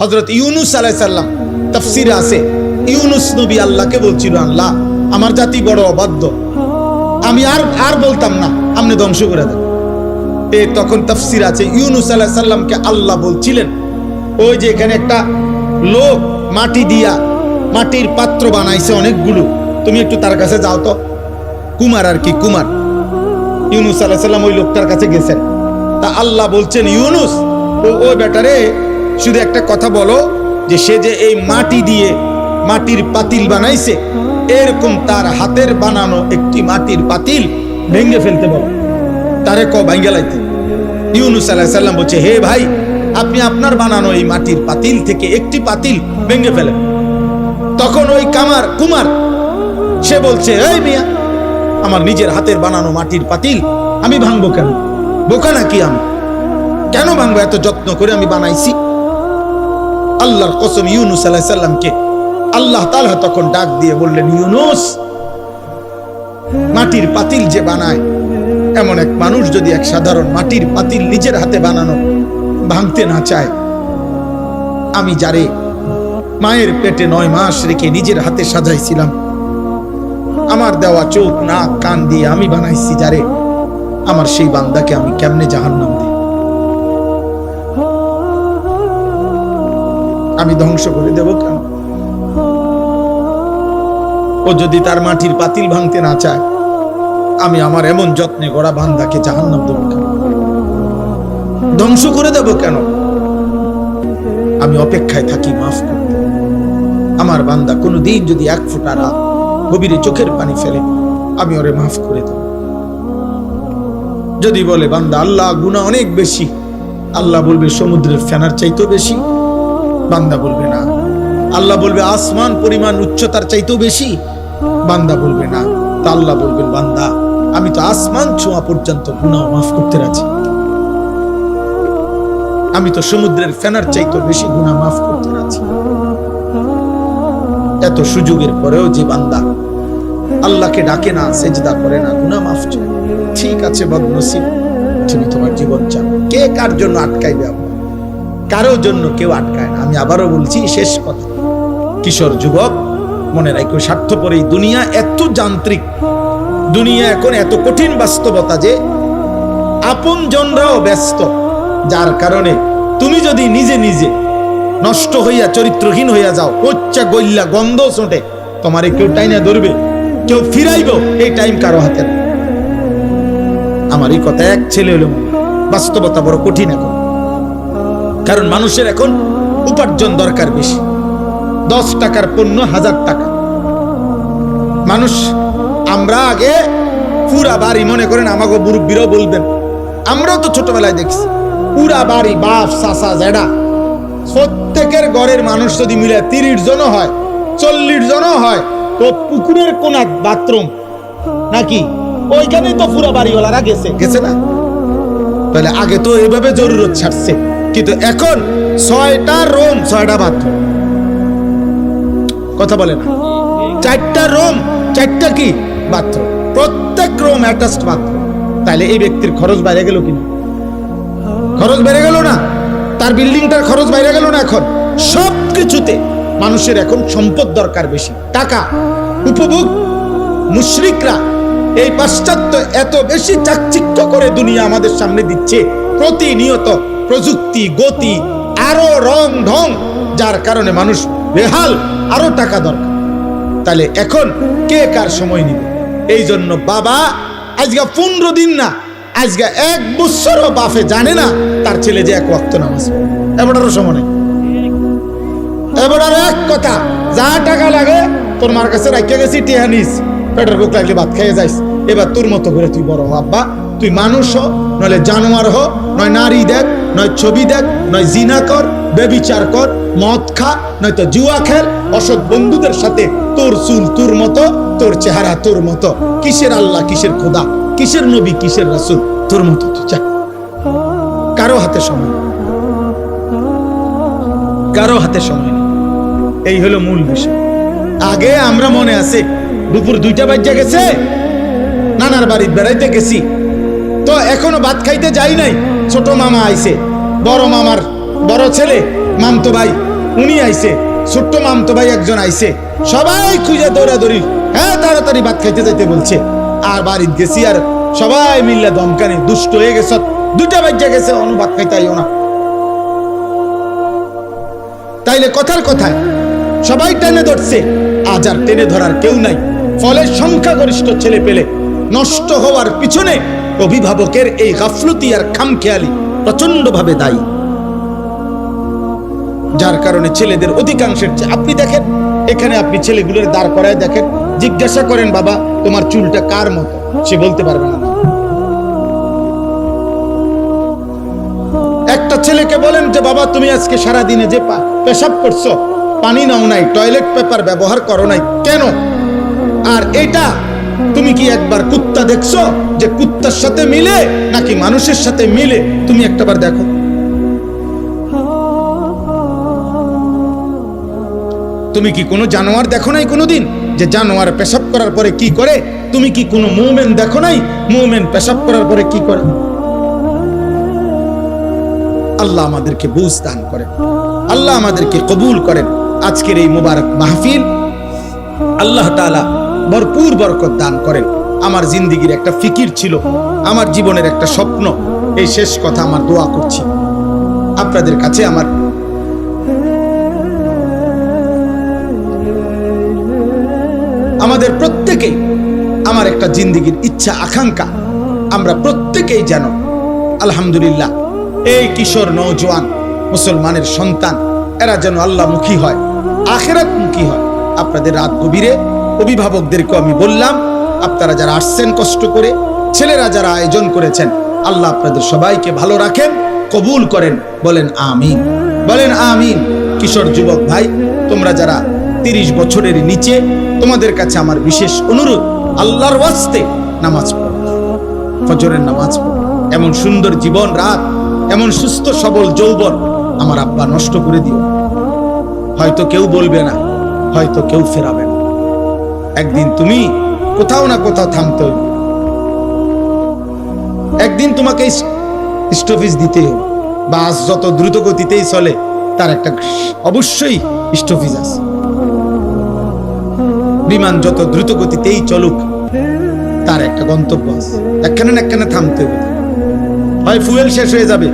হযরত ইউনুস আলাইহিস সালাম তাফসীরে আছে, ইউনুস নবী আল্লাহকে বলছিল, আল্লাহ আমার জাতি বড় অবাধ্য, আমি আর বলতাম না, আপনি ধ্বংস করে দেন। তখন তাফসীর আছে ইউনুস আলাইহিস সালামকে আল্লাহ বলছিলেন, ওই যে এখানে একটা লোক মাটি দিয়া মাটির পাত্র বানাইছে অনেকগুলো, তুমি একটু তার কাছে যাও তো। কুমার আর কি, কুমার। ইউনুস আলাইহিস সালাম ওই লোকটার কাছে গেছেন। তা আল্লাহ বলছেন, ইউনুস ওই বেটারে শুধু একটা কথা বলো, যে সে যে এই মাটি দিয়ে মাটির পাতিল বানাইছে, এরকম তার হাতের বানানো একটি মাটির পাতিল ভেঙে ফেলতে বলো, তারে ভাঙ্গে লাইতে। ইউনুস আলাইহিস সালাম বলছে, হে ভাই, আপনি আপনার বানানো এই মাটির পাতিল থেকে একটি পাতিল ভেঙে ফেলেন। তখন ওই কুমার সে বলছে, এই মিয়া, আমার নিজের হাতের বানানো মাটির পাতিল আমি ভাঙবো কেন? বোকা নাকি আমি? কেন ভাঙবো? এত যত্ন করে আমি বানাইছি। আল্লাহর কসম, ইউনুস আলাইহিস সালামকে আল্লাহ তাআলা তখন ডাক দিয়ে বললেন, ইউনুস, মাটির পাতিল যে বানায়, এমন এক মানুষ যদি এক সাধারণ মাটির পাতিল নিজের হাতে বানানো ভাঙতে না চায়, আমি যারে মায়ের পেটে 9 মাস রেখে নিজের হাতে সাজাইছিলাম, আমার দেওয়া চোখ নাক কান দিয়ে আমি বানাইছি যারে, আমার সেই বান্দাকে আমি কেমনে জাহান্নাম দিই? আমি ধ্বংস করে দেব কেন? ও যদি তার মাটির পাতিল ভাঙতে না চায়, আমি আমার এমন যত্নে গড়া বান্দাকে জাহান্নাম দেব কেন? ধ্বংস করে দেব কেন? আমি অপেক্ষায় থাকি মাফ করতে। আমার বান্দা কোনোদিন যদি 1 ফোঁটা রাত গভীরে চোখের পানি ফেলে, আমি ওরে মাফ করে দেব। যদি বলে বান্দা আল্লাহ গুনাহ অনেক বেশি, আল্লাহ বলবে সমুদ্রের ফেনার চাইতেও বেশি। বান্দা বলবে না। আল্লাহ বলবে আসমান পরিমাণ উচ্চতার চাইতেও বেশি। বান্দা বলবে না। তা আল্লাহ বলবেন, বান্দা আমি তো আসমান ছোঁয়া পর্যন্ত গুনাহ মাফ করতে রাজি, আমি তো সমুদ্রের ফেনার চাইতেও বেশি গুনাহ মাফ করতে রাজি। এত সুযোগের পরেও যে বান্দা আল্লাহকে ডাকে না, সেজদা করে না, গুনাহ মাফ চায়, ঠিক আছে বদনসিব, তুমি তোমার জীবন চাও। কে কার জন্য আটকাইবে? কারো জন্য কেউ আটকায় না। আমি আবারও বলছি, শেষ কথা, কিশোর যুবক, মনে রাখো, স্বার্থপর এই দুনিয়া এত যান্ত্রিক, দুনিয়া এখন এত কঠিন বাস্তবতা যে আপন জনরাও ব্যস্ত, যার কারণে তুমি যদি নিজে নিজে নষ্ট হইয়া চরিত্রহীন হইয়া যাও, পচ্চা গইল্লা গন্ধ ছোটে, তোমারে কেউ টাইনা ধরবে, কেউ ফিরাইব, এই টাইম কারো হাতে না। আমার এই কথা এক ছেলে হলো, বাস্তবতা বড় কঠিন এখন। কারণ মানুষের এখন উপার্জন দরকার বেশি। 10 টাকার পণ্য 1000 টাকা। মানুষ, আমরা আগে পুরা বাড়ি, মনে করেন আমাকে মুরব্বীরাও বলবেন, আমরাও তো ছোটবেলায় দেখছি, পুরা বাড়ি, বাপ চাচা জেডা, প্রত্যেকের ঘরের মানুষ যদি মিলে 30 জনও হয়, 40 জনও হয়, তো পুকুরের কোনা বাথরুম নাকি ওইখানেই তো পুরা বাড়িওয়ালারা গেছে না? তাহলে আগে তো এইভাবে জরুরত ছাড়ছে, কিন্তু এখন 6টা রুম 6টা বাথরুম। কথা বলে না? 4টা রুম 4টা কি বাথরুম, প্রত্যেক রুম অ্যাটাচড বাথরুম। তাহলে এই ব্যক্তির খরচ বাইরে গেল কিনা? খরচ বেড়ে গেল না? তার বিল্ডিংটার খরচ বাইরে গেল না? এখন সবকিছুতে মানুষের এখন সম্পদ দরকার বেশি, টাকা, উপভোগ। মুশরিকরা এই পাশ্চাত্য এত বেশি চাকচিক্য করে দুনিয়া আমাদের সামনে দিচ্ছে, প্রতিনিয়ত প্রযুক্তি, গতি, আরো রং ঢং, যার কারণে মানুষ বেহাল, আরো টাকা দরকার। তাহলে এখন কে কার সময় নিবে? এই জন্য বাবা আজকে 15 দিন না, আজকে 1 বছরও বাপে জানে না তার ছেলে যে 1 ওয়াক্ত নামাজ পড়ে। এবারও সময় নেই। এবার আর এক কথা, যা টাকা লাগে তোর মার কাছে রাখিয়া গেছি, টিয়া নিস, পেটের বুক লাগলে ভাত খাইয়ে যাইস। এবার তোর মতো করে তুই বড় হ আব্বা, তুই মানুষ হ, নইলে জানোয়ার হ, নয় নারী দেখ, নয় ছবি দেখ, নয় জিনা কর, বেবিচার কর, মদ খা, নয়তো জুয়া খেল, অসৎ বন্ধুদের সাথে, তোর চুল তোর মতো, তোর চেহারা তোর মতো, কিসের আল্লাহ, কিসের খোদা, কিসের নবী, কিসের রাসূল, তোর মতো তুই যা। কারো হাতে সময়, কারো হাতে সময় নেই। এই হলো মূল বিষয়। আগে আমরা মনে আছে দুপুর 2টা বাজে গেছে, নানার বাড়ি বেড়াইতে গেছি, তো এখনো ভাত খাইতে যাই নাই, ছোট মামা আইছে, বড় মামার বড় ছেলে, মামতো ভাই উনি আইছে, ছোট্ট মামতো ভাই একজন আইছে, সবাই খুঁজে দৌড়াদৌড়ি, হ্যাঁ তাড়াতাড়ি ভাত খাইতে যাইতে বলছে। আর বাড়িতে গেছি আর সবাই মিল্লা ধমকানি, দুষ্ট হয়ে গেছে, 2টা বাজে গেছে, অনু ভাত খাইতে আইও না। তাইলে কথার কথায় সবাই টেনে ধরছে, আজ আর টেনে ধরার কেউ নাই। ফলে সংখ্যাগরিষ্ঠ ছেলে পেলে নষ্ট হওয়ার পিছনে অভিভাবকের এই গাফলতি আর খামখেয়ালি প্রচন্ড ভাবে দায়ী। যার কারণে ছেলেদের অধিকাংশের চেয়ে, আপনি দেখেন এখানে আপনি ছেলেগুলোর দাঁড় করায় দেখেন, জিজ্ঞাসা করেন বাবা তোমার চুলটা কার মতো, সে বলতে পারবে না। একটা ছেলেকে বলেন যে বাবা তুমি আজকে সারা দিনে যে পেশাব করছো, পানি নাও নাই, টয়লেট পেপার ব্যবহার করো নাই কেন? আর এটা তুমি কি একবার কুত্তা দেখছো যে কুত্তার সাথে মিলে নাকি মানুষের সাথে মিলে? তুমি একটাবার দেখো। তুমি কি কোনো জানোয়ার দেখো নাই কোনোদিন যে জানোয়ার পেশাব করার পরে কি করে? তুমি কি কোনো মুমিন দেখো নাই মুমিন পেশাব করার পরে কি করে? আল্লাহ আমাদেরকে বুঝ দান করেন, আল্লাহ আমাদেরকে কবুল করেন। আজকের এই মুবারক মাহফিল আল্লাহ তাআলা ভরপুর বরকত দান করেন। আমার জিন্দেগির একটা ফিকির ছিল, আমার জীবনের একটা স্বপ্ন, এই শেষ কথা আমার দোয়া করছি আপনাদের কাছে। আমাদের প্রত্যেকেই, আমার একটা জিন্দেগির ইচ্ছা আকাঙ্ক্ষা, আমরা প্রত্যেকেই যেন আলহামদুলিল্লাহ এই কিশোর নওজোয়ান মুসলমানের সন্তান, এরা যেন আল্লাহমুখী হয়, আখিরাতমুখী হয়। আপনাদের রাত গভীরে অভিভাবকদেরকে আমি বললাম, আপনারা যারা আসছেন কষ্ট করে, ছেলেরা যারা আয়োজন করেছেন, আল্লাহ আপনাদের সবাইকে ভালো রাখেন, কবুল করেন। বলেন আমিন, বলেন আমিন। কিশোর যুবক ভাই, তোমরা যারা 30 বছরের নিচে, তোমাদের কাছে আমার বিশেষ অনুরোধ, আল্লাহর ওয়াস্তে নামাজ পড়ো, ফজরের নামাজ পড়ো। এমন সুন্দর জীবন রাত, এমন সুস্থ সবল যৌবন আমার আব্বা নষ্ট করে দিও। হয়তো কেউ বলবে না, হয়তো কেউ ফেরাবে না। একদিন তুমি কোথাও না কোথাও থামতে হইবে, একদিন তোমাকে স্টপেজ দিতে হবে। বাস যত দ্রুত গতিতেই চলে তার একটা অবশ্যই স্টপেজ আছে। বিমান যত দ্রুত গতিতেই চলুক তার একটা গন্তব্য আছে, একখানে না একখানে থামতে হবে। হয় ফুয়েল শেষ হয়ে যাবে,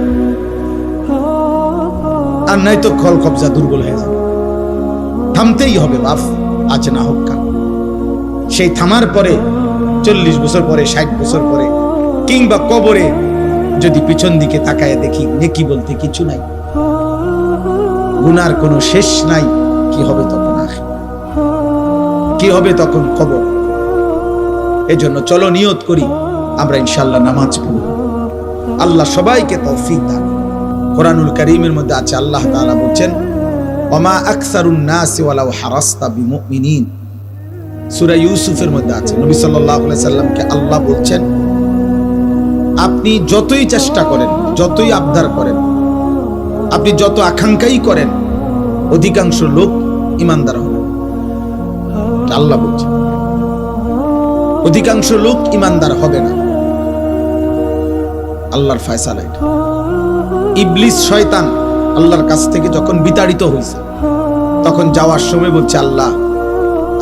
আর নাই তো খল কবজা দুর্বল হয়ে যাবে। থামতেই হবে বাপ, আজ না হোক কাল। সেই থামার পরে 40 বছর পরে, 60 বছর পরে, কিংবা কবরে যদি পিছন দিকে তাকায় দেখি নেকি বলতে কিছু নাই, গুনার কোনো শেষ নাই, কি হবে তখন? কি হবে তখন? কবর। এজন্য চলো নিয়ত করি, আমরা ইনশাআল্লাহ নামাজ পড়ব। আল্লাহ সবাইকে তৌফিক দান। কোরআনুল কারীমের মধ্যে আছে, আল্লাহ তাআলা বলেন, ওমা আকসারুন নাসি ওয়ালাউ হারাসতা বিমুমিনিন। সূরা ইউসুফের মধ্যে আছে, নবী সাল্লাল্লাহু আলাইহি সাল্লামকে আল্লাহ বলছেন, আপনি যতই চেষ্টা করেন, যতই আবদার করেন, আপনি যত আকাঙ্ক্ষাই করেন, অধিকাংশ লোক ঈমানদার হবে। আল্লাহ বলছেন অধিকাংশ লোক ঈমানদার হবে না। আল্লাহর ফয়সালা এটা। ইবলিস শয়তান আল্লাহর কাছ থেকে যখন বিতাড়িত হয়েছে, তখন যাওয়ার সময় বলছে, আল্লাহ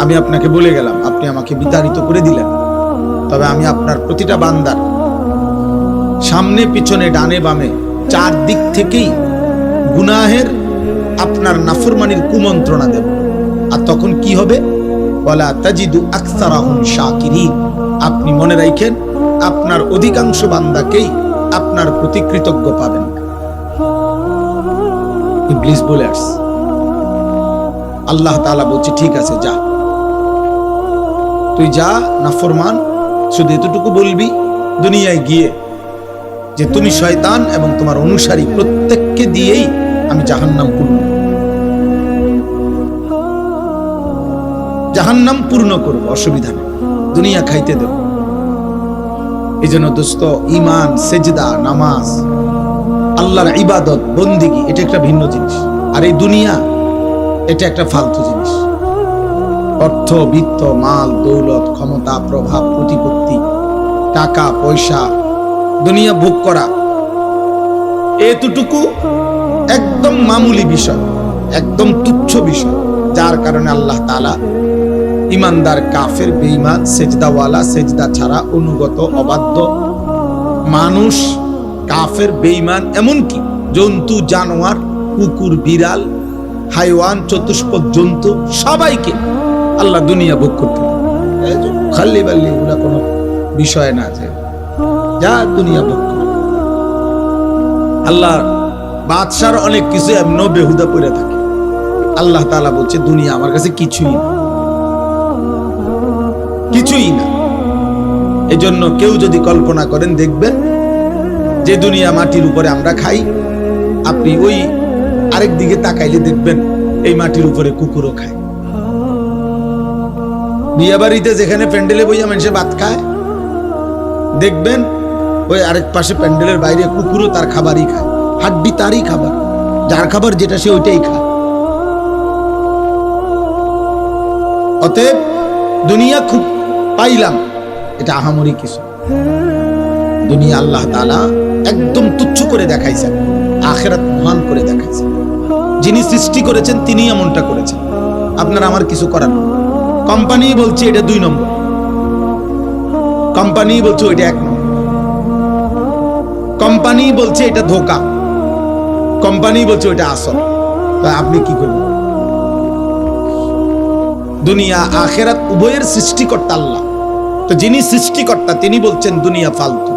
আমি আপনাকে বলে গেলাম, আপনি আমাকে বিতাড়িত করে দিলেন, তবে আমি আপনার প্রতিটা বান্দার সামনে পিছনে ডানে বামে 4 দিক থেকেই গুনাহের আপনার নাফরমানির কুমন্ত্রণা দেব। আর তখন কি হবে? ওয়ালা তাজিদু আকসারাহুম শাকিরিন। আপনি মনে রাখেন, আপনার অধিকাংশ বান্দাকেই আপনার প্রতি কৃতজ্ঞ পাবেন। ইবলিস বলে আসছে। আল্লাহ তাআলা বলছে, ঠিক আছে যা, তুই যা নাফরমান, শুধু এতটুকু বলবি দুনিয়ায় গিয়ে যে তুমি শয়তান এবং তোমার অনুসারী প্রত্যেককে দিয়েই আমি জাহান্নাম পূর্ণ, জাহান্নাম পূর্ণ করব, অসুবিধা নেই, দুনিয়া খাইতে দেব। এই জন্য দোস্ত, ঈমান, সেজদা, নামাজ, আল্লাহর ইবাদত, বন্দিগি, এটা একটা ভিন্ন জিনিস। আর এই দুনিয়া এটা একটা ফালতু জিনিস। অর্থ, বিত্ত, মাল, দৌলত, ক্ষমতা, প্রভাব, প্রতিপত্তি, টাকা পয়সা, দুনিয়া ভোগ করা, এতটুকু একদম মামুলি বিষয়। একদম তুচ্ছ বিষয়, যার কারণে আল্লাহ তাআলা ইমানদার, কাফের, বেঈমান, সেজদাওয়ালা, সেজদা ছাড়া, অনুগত, অবাধ্য মানুষ, কাফের, বেঈমান, এমনকি জন্তু, জানোয়ার, কুকুর, বিড়াল, হাইওয়ান, চতুষ্পদ জন্তু, সবাইকে আল্লাহ দুনিয়া ভোগ করতে দেন। খাল্লি বাল্লি এগুলা কোনো বিষয় না, যে যা দুনিয়া ভোগ করে। আল্লাহ বাদশার অনেক কিছু এমনও বেহুদা পড়ে থাকে। আল্লাহ তাআলা বলছে দুনিয়া আমার কাছে কিছুই না, কিছুই না। এজন্য কেউ যদি কল্পনা করেন, দেখবেন যে দুনিয়া মাটির উপরে আমরা খাই, আপনি ওই আরেক দিকে তাকাইলে দেখবেন এই মাটির উপরে কুকুরও খায়। বিয়ে বাড়িতে যেখানে প্যান্ডেলে বইয়া মানুষে ভাত খায়, দেখবেন ওই আরেক পাশে প্যান্ডেলের বাইরে কুকুরও তার খাবারই খায়। হাড্ডি তারই খাবার, যার খাবার যেটা সে ওইটাই খায়। অতএব দুনিয়া খুব পাইলাম, এটা আহামরি কিছু। দুনিয়া আল্লাহ তাআলা একদম তুচ্ছ করে দেখাইছেন, আখিরাত মহান করে দেখাইছেন। যিনি সৃষ্টি করেছেন তিনি এমনটা করেছেন, আপনার আমার কিছু করার নেই। কোম্পানি বলছে এটা 2 নম্বর, কোম্পানি বলছে ওইটা 1 নম্বর, কোম্পানি বলছে এটা ধোঁকা, কোম্পানি বলছে ওইটা আসল। আপনি কি করবেন? দুনিয়া আখিরাত উভয়ের সৃষ্টিকর্তা আল্লাহ। তো যিনি সৃষ্টিকর্তা তিনি বলছেন দুনিয়া ফালতু।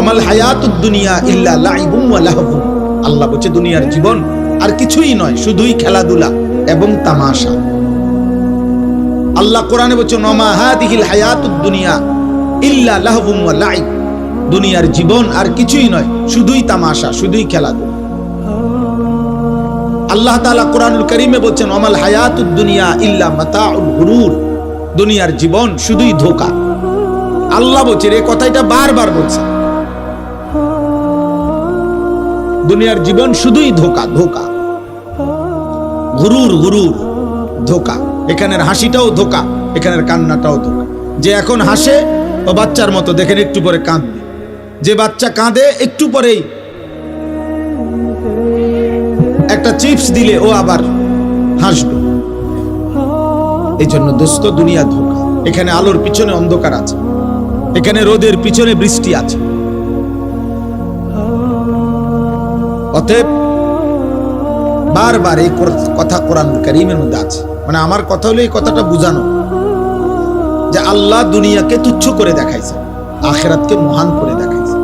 আমাল হায়াতুদ দুনিয়া ইল্লা লাইবুম ওয়া লাহবুন। আল্লাহ বলছে দুনিয়ার জীবন আর কিছুই নয়, শুধুই খেলাধুলা এবং তামাশা। আল্লাহ কোরআনে বলছে ওমা হাদিহিল হায়াতুদ দুনিয়া ইল্লা লাহবুম ওয়া লাইব। দুনিয়ার জীবন আর কিছুই নয়, শুধুই তামাশা, শুধুই খেলাধুলা। আল্লাহ তাআলা কোরআনুল কারীমে বলছেন ওমাল হায়াতুদ দুনিয়া ইল্লা মাতাউল গুরুর। দুনিয়ার জীবন শুধুই ধোঁকা। আল্লাহ বলছে, এই কথাটা বারবার বলছে, দুনিয়ার জীবন শুধুই ধোঁকা, ধোঁকা, গুরুর, গুরুর, ধোঁকা। এখানের হাসিটাও ধোঁকা, এখানের কান্নাটাও ধোঁকা। যে এখন হাসে ও বাচ্চার মতো, দেখেন একটু পরে কাঁদবে। যে বাচ্চা কাঁদে একটু পরেই একটা চিপস দিলে ও আবার হাসবে। এই জন্য দোস্ত, দুনিয়া ধোঁকা। এখানে আলোর পিছনে অন্ধকার আছে, এখানে রোদের পিছনে বৃষ্টি আছে। অতএব বারবার এই কথা কোরআন কারীমের মধ্যে আছে। মানে আমার কথা হলো এই কথাটা বুঝানো যে আল্লাহ দুনিয়াকে তুচ্ছ করে দেখাইছে, আখিরাতকে মহান করে দেখাইছে।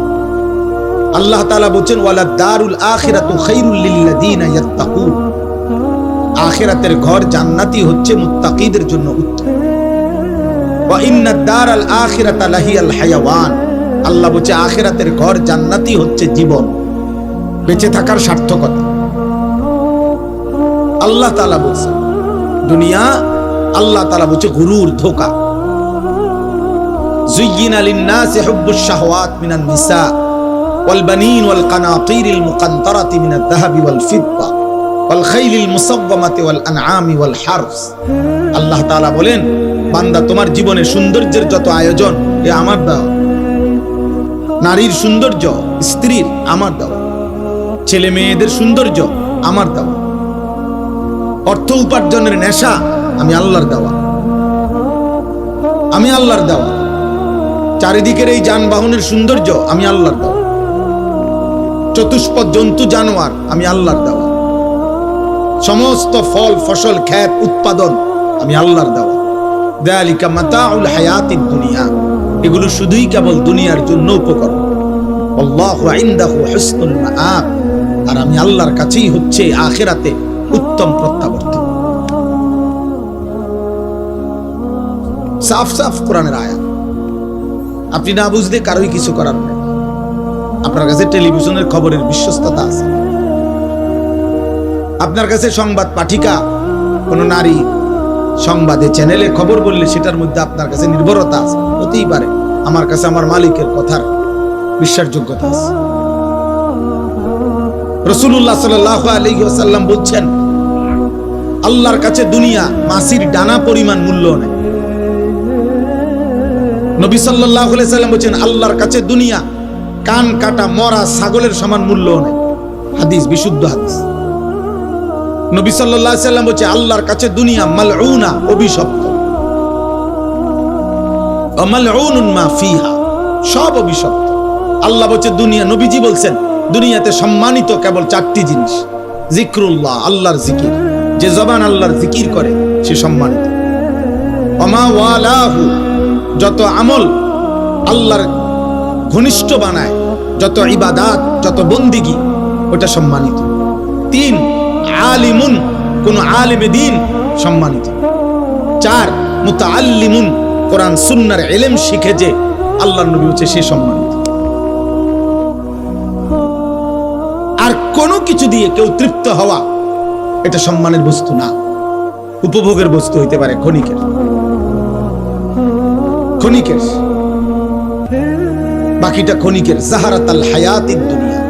আল্লাহ তাআলা বলেন ওয়ালা দারুল আখিরাতু খায়রুল লিল্লাযিনা ইয়াত্তাকুন। আখিরাতের ঘর জান্নাতি হচ্ছে মুত্তাকিদের জন্য উত্তম। ওয়া ইন্নাদ দারাল আখিরাতা লাহিয়াল হায়াওয়ান। আল্লাহ বলেন আখিরাতের ঘর জান্নাতি হচ্ছে জীবন, বেঁচে থাকার সার্থকতা। আল্লাহ তাআলা বলেন দুনিয়া, আল্লাহ তাআলা বলেন গুরুর, ধোঁকা। যুয়্যিনা লিন-নাসি হুব্বুশ শাহওয়াত মিনান নিসা ওয়াল বানিন ওয়াল কানাতিরিল মুকান্তারাতি মিনাদ যাহাবি ওয়াল ফিদ্দা ওয়াল খাইলিল মুসাওওয়ামাতি ওয়াল আনআমি ওয়াল হারস। আল্লাহ তাআলা বলেন, বান্দা তোমার জীবনে সৌন্দর্যের যত আয়োজন এ আমার দাও। নারীর সৌন্দর্য, স্ত্রীর আমার দাও, ছেলে মেয়েদের সৌন্দর্য আমার দেওয়া, অর্থ উপার্জনের নেশা আমি আল্লাহর দেওয়া, আমি আল্লাহর দেওয়া। চারিদিকের এই যানবাহনের সৌন্দর্য আমি আল্লাহর দেওয়া, চতুষ্পদ জন্তু জানোয়ার আমি আল্লাহর দেওয়া, সমস্ত ফল ফসল ক্ষেত উৎপাদন আমি আল্লাহর দেওয়া। যালিকা মাতাউল হায়াতিদ দুনিয়া। এগুলো শুধুই কেবল দুনিয়ার জন্য উপকরণ। আল্লাহু ইনদাহু হুসনুল মাআব। আর আমি আল্লাহর কাছেই হচ্ছে আখিরাতে উত্তম প্রত্যাবর্তন। সাফ সাফ কোরআনের আয়াত। আপনি না বুঝলে কারোই কিছু করার নেই। আপনার কাছে টেলিভিশনের খবরের বিশ্বস্ততা আছে, আপনার কাছে সংবাদ পাঠিকা কোন নারী সংবাদে চ্যানেলে খবর বললে সেটার মধ্যে আপনার কাছে নির্ভরতা আছে, হতেই পারে। আমার কাছে আমার মালিকের কথার বিশ্বাসযোগ্যতা আছে। রাসূলুল্লাহ সাল্লাল্লাহু আলাইহি ওয়াসাল্লাম বলছেন, আল্লাহর কাছে দুনিয়া মাছির ডানা পরিমাণ মূল্য নেই। নবী সাল্লাল্লাহু আলাইহি ওয়াসাল্লাম বলেন, আল্লাহর কাছে দুনিয়া কান কাটা মরা ছাগলের সমান মূল্য নেই। হাদিস, বিশুদ্ধ হাদিস। নবী সাল্লাল্লাহু আলাইহি সাল্লাম বলেছে, আল্লাহর কাছে দুনিয়া মালউনা, অভিশপ্ত। ওয়া মালউনুন মা ফিহা, সব অভিশপ্ত। আল্লাহ বলছে দুনিয়া, নবীজি বলছেন দুনিয়াতে সম্মানিত কেবল 4টি জিনিস। জিক্রুল্লাহ, আল্লাহর জিকির, যে জবান আল্লাহর জিকির করে সে সম্মানিত। ওমা ওয়ালাহু, যত আমল আল্লাহর ঘনিষ্ঠ বানায়, যত ইবাদাত, যত বন্দিগি, ওটা সম্মানিত। 3, আলিমুন, কোন আলিমে দ্বীন সম্মানিত। 4, মুতাআল্লিমুন, কোরআন সুন্নাহর ইলম শিখে যে আল্লাহর নবী হচ্ছে সে সম্মানিত। আর কোনো কিছু দিয়ে কেউ তৃপ্ত হওয়া এটা সম্মানের বস্তু না, উপভোগের বস্তু হইতে পারে, ক্ষণিকের। বাকিটা ক্ষণিকের। জাহারাতাল হায়াতিদ দুনিয়া,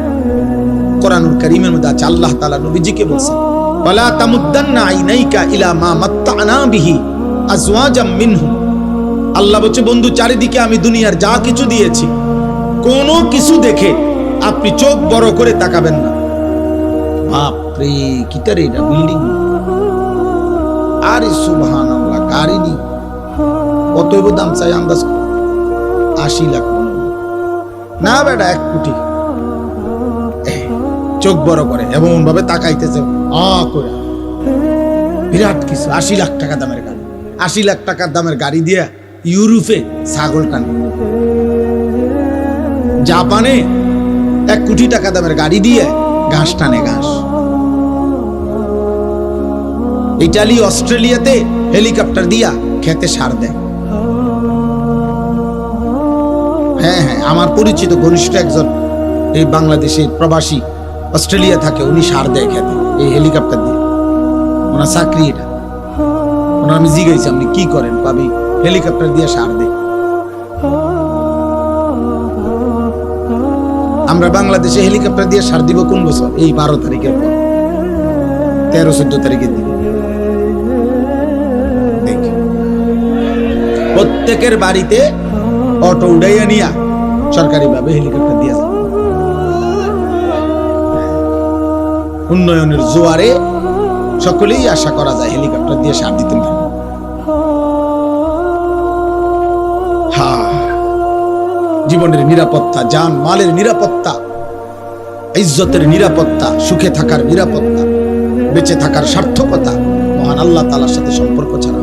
কোরআনুল কারীমের মধ্যে আছে, আল্লাহ তাআলা নবীজিকে বলেছেন, ওয়ালা তামুদ্দান্না আইনাইকা ইলা মা মাত্তা'না বিহি আজওয়াজাম মিনহুম। আল্লাহ বলছে, বন্ধু চারিদিকে আমি দুনিয়ার যা কিছু দিয়েছি, কোনো কিছু দেখে আপনি চোখ বড় করে তাকাবেন না। বাপরে, কিটারে এটা বিল্ডিং! আরে সুবহানাল্লাহ, গাড়ি কতইব দাম চাই আন্দাজ 80 লাখ না বেটা, 1 কোটি। চোখ বড় করে এমন ভাবে তাকাইতেছে করে, বিরাট কিছু। 80 লাখ টাকা দামের গাড়ি, 80 লাখ টাকার দামের গাড়ি দিয়া ইউরোপে ছাগল টানে, জাপানে 1 কোটি টাকা দামের গাড়ি দিয়ে ঘাস টানে, ঘাস। ইটালি, অস্ট্রেলিয়াতে হেলিকপ্টার দিয়া খেতে সার দেয়। হ্যাঁ, আমার পরিচিত ঘনিষ্ঠ একজন এই বাংলাদেশের প্রবাসী অস্ট্রেলিয়া থাকে, উনি সার দেয় খেতে এই হেলিকপ্টার দিয়ে। ওনার চাকরি এটা। ওনার আমি জিজ্ঞাসা, আপনি কি করেন? পাবি হেলিকপ্টার দিয়ে সার দেয়। আমরা বাংলাদেশে হেলিকপ্টার দিয়ে সার দিব কোন বছর? এই 12 তারিখের পর, 13-14 তারিখের দিকে। প্রত্যেকের বাড়িতে অটো উড়াইয়া নিয়া সরকারি ভাবে হেলিকপ্টার দিয়ে যায়। উন্নয়নের জোয়ারে সকলেই আশা করা যায় হেলিকপ্টার দিয়ে সার দিতে পারে। জীবনের নিরাপত্তা, জান মালের নিরাপত্তা, ইজ্জতের নিরাপত্তা, সুখে থাকার নিরাপত্তা, বেঁচে থাকার সার্থকতা মহান আল্লাহ তাআলার সাথে সম্পর্ক ছাড়া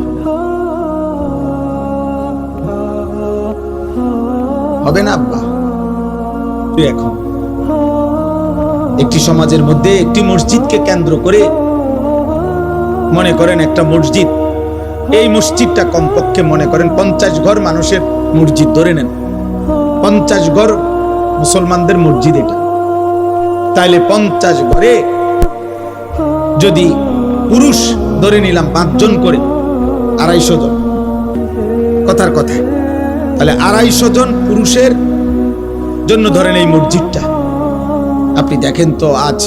হবে না। আব্বা, তুই এখন একটি সমাজের মধ্যে একটি মসজিদকে কেন্দ্র করে মনে করেন একটা মসজিদ, এই মসজিদটা কমপক্ষে মনে করেন 50 ঘর মানুষের মসজিদ ধরে নেন, 50 ঘর মুসলমানদের মসজিদ এটা। তাইলে 50 ঘরে যদি পুরুষ ধরে নিলাম 5 জন করে, 250 জন, কথার কথা, তাহলে 250 জন পুরুষের জন্য ধরেন এই মসজিদটা। আপনি দেখেন তো, আজ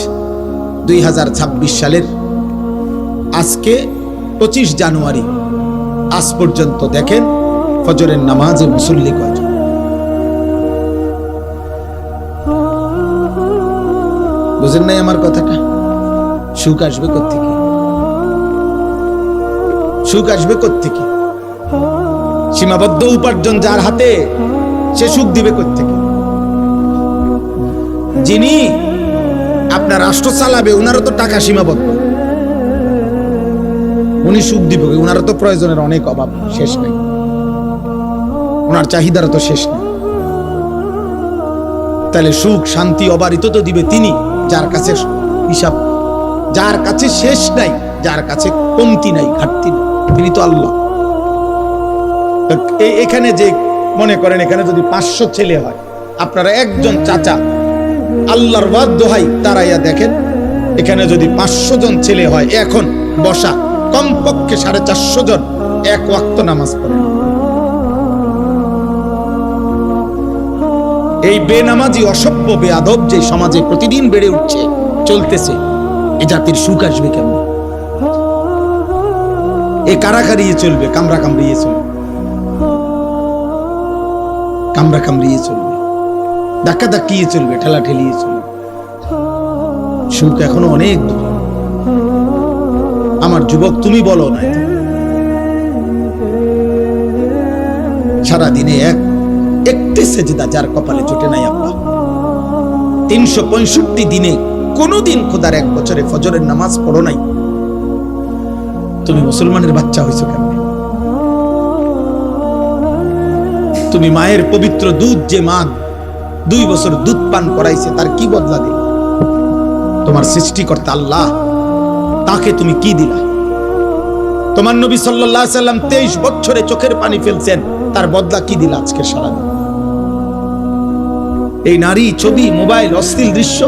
2026 সালের আজকে 25 জানুয়ারি, আজ পর্যন্ত দেখেন ফজরের নামাজে মুসল্লি কয়জন? বুঝেন নাই আমার কথাটা? সুখ আসবে কোত্থেকে? সুখ আসবে কোত্থেকে? সীমাবদ্ধ উপার্জন যার হাতে, সে সুখ দিবে কোত্থেকে? যিনি আপনার রাষ্ট্র চালাবে, উনারও তো টাকা সীমাবদ্ধ, উনি সুখ দিবে? উনারও তো প্রয়োজনের অনেক অভাব, শেষ নাই, ওনার চাহিদারও তো শেষ নেই। তাহলে সুখ শান্তি অবারিত তো দিবে তিনি, যার কাছে হিসাব, যার কাছে শেষ নাই, যার কাছে কমতি নাই, ঘাটতি নাই, তিনি তো আল্লাহ। এখানে যে মনে করেন এখানে যদি 500 ছেলে হয়, আপনারা একজন চাচা আল্লাহর ওয়াদ দোহাই তারাইয়া দেখেন, এখানে যদি 500 জন ছেলে হয়, এখন বসা কমপক্ষে 450 জন এক ওয়াক্ত নামাজ পড়ে। এই বেনামাজি অসভ্য বেয়াদব যে সমাজে প্রতিদিন বেড়ে উঠছে, চলতেছে, এ জাতির সুখ আসবে কেমন? এ কারাকারিয়ে চলবে, কামড়া কামড়িয়ে চলবে, কামড়া কামড়িয়ে চলবে, ধাক্কা ধাক্কিয়ে চলবে, ঠেলা ঠেলিয়ে চলবে। সুখ এখনো অনেক দূরে। আমার যুবক, তুমি বলো না, সারাদিনে একটি সেজদা যার কপালে জোটে নাই আব্বা, 365 দিনে কোনদিন খোদার 1 বছরে ফজরের নামাজ পড়ো নাই, তুমি মুসলমানের বাচ্চা হইছো কেমনে? তুমি মায়ের পবিত্র দুধ, যে মা 2 বছর দুধ পান করাইছে, তার কি বদলা দিল? তোমার সৃষ্টিকর্তা আল্লাহ, তাকে তুমি কি দিলা? তোমার নবী সাল্লাল্লাহু আলাইহি সাল্লাম 23 বছরে চোখের পানি ফেলছেন, তার বদলা কি দিলা আজকের সারাদিন? এই নারী, ছবি, মোবাইল, অশ্লীল দৃশ্য,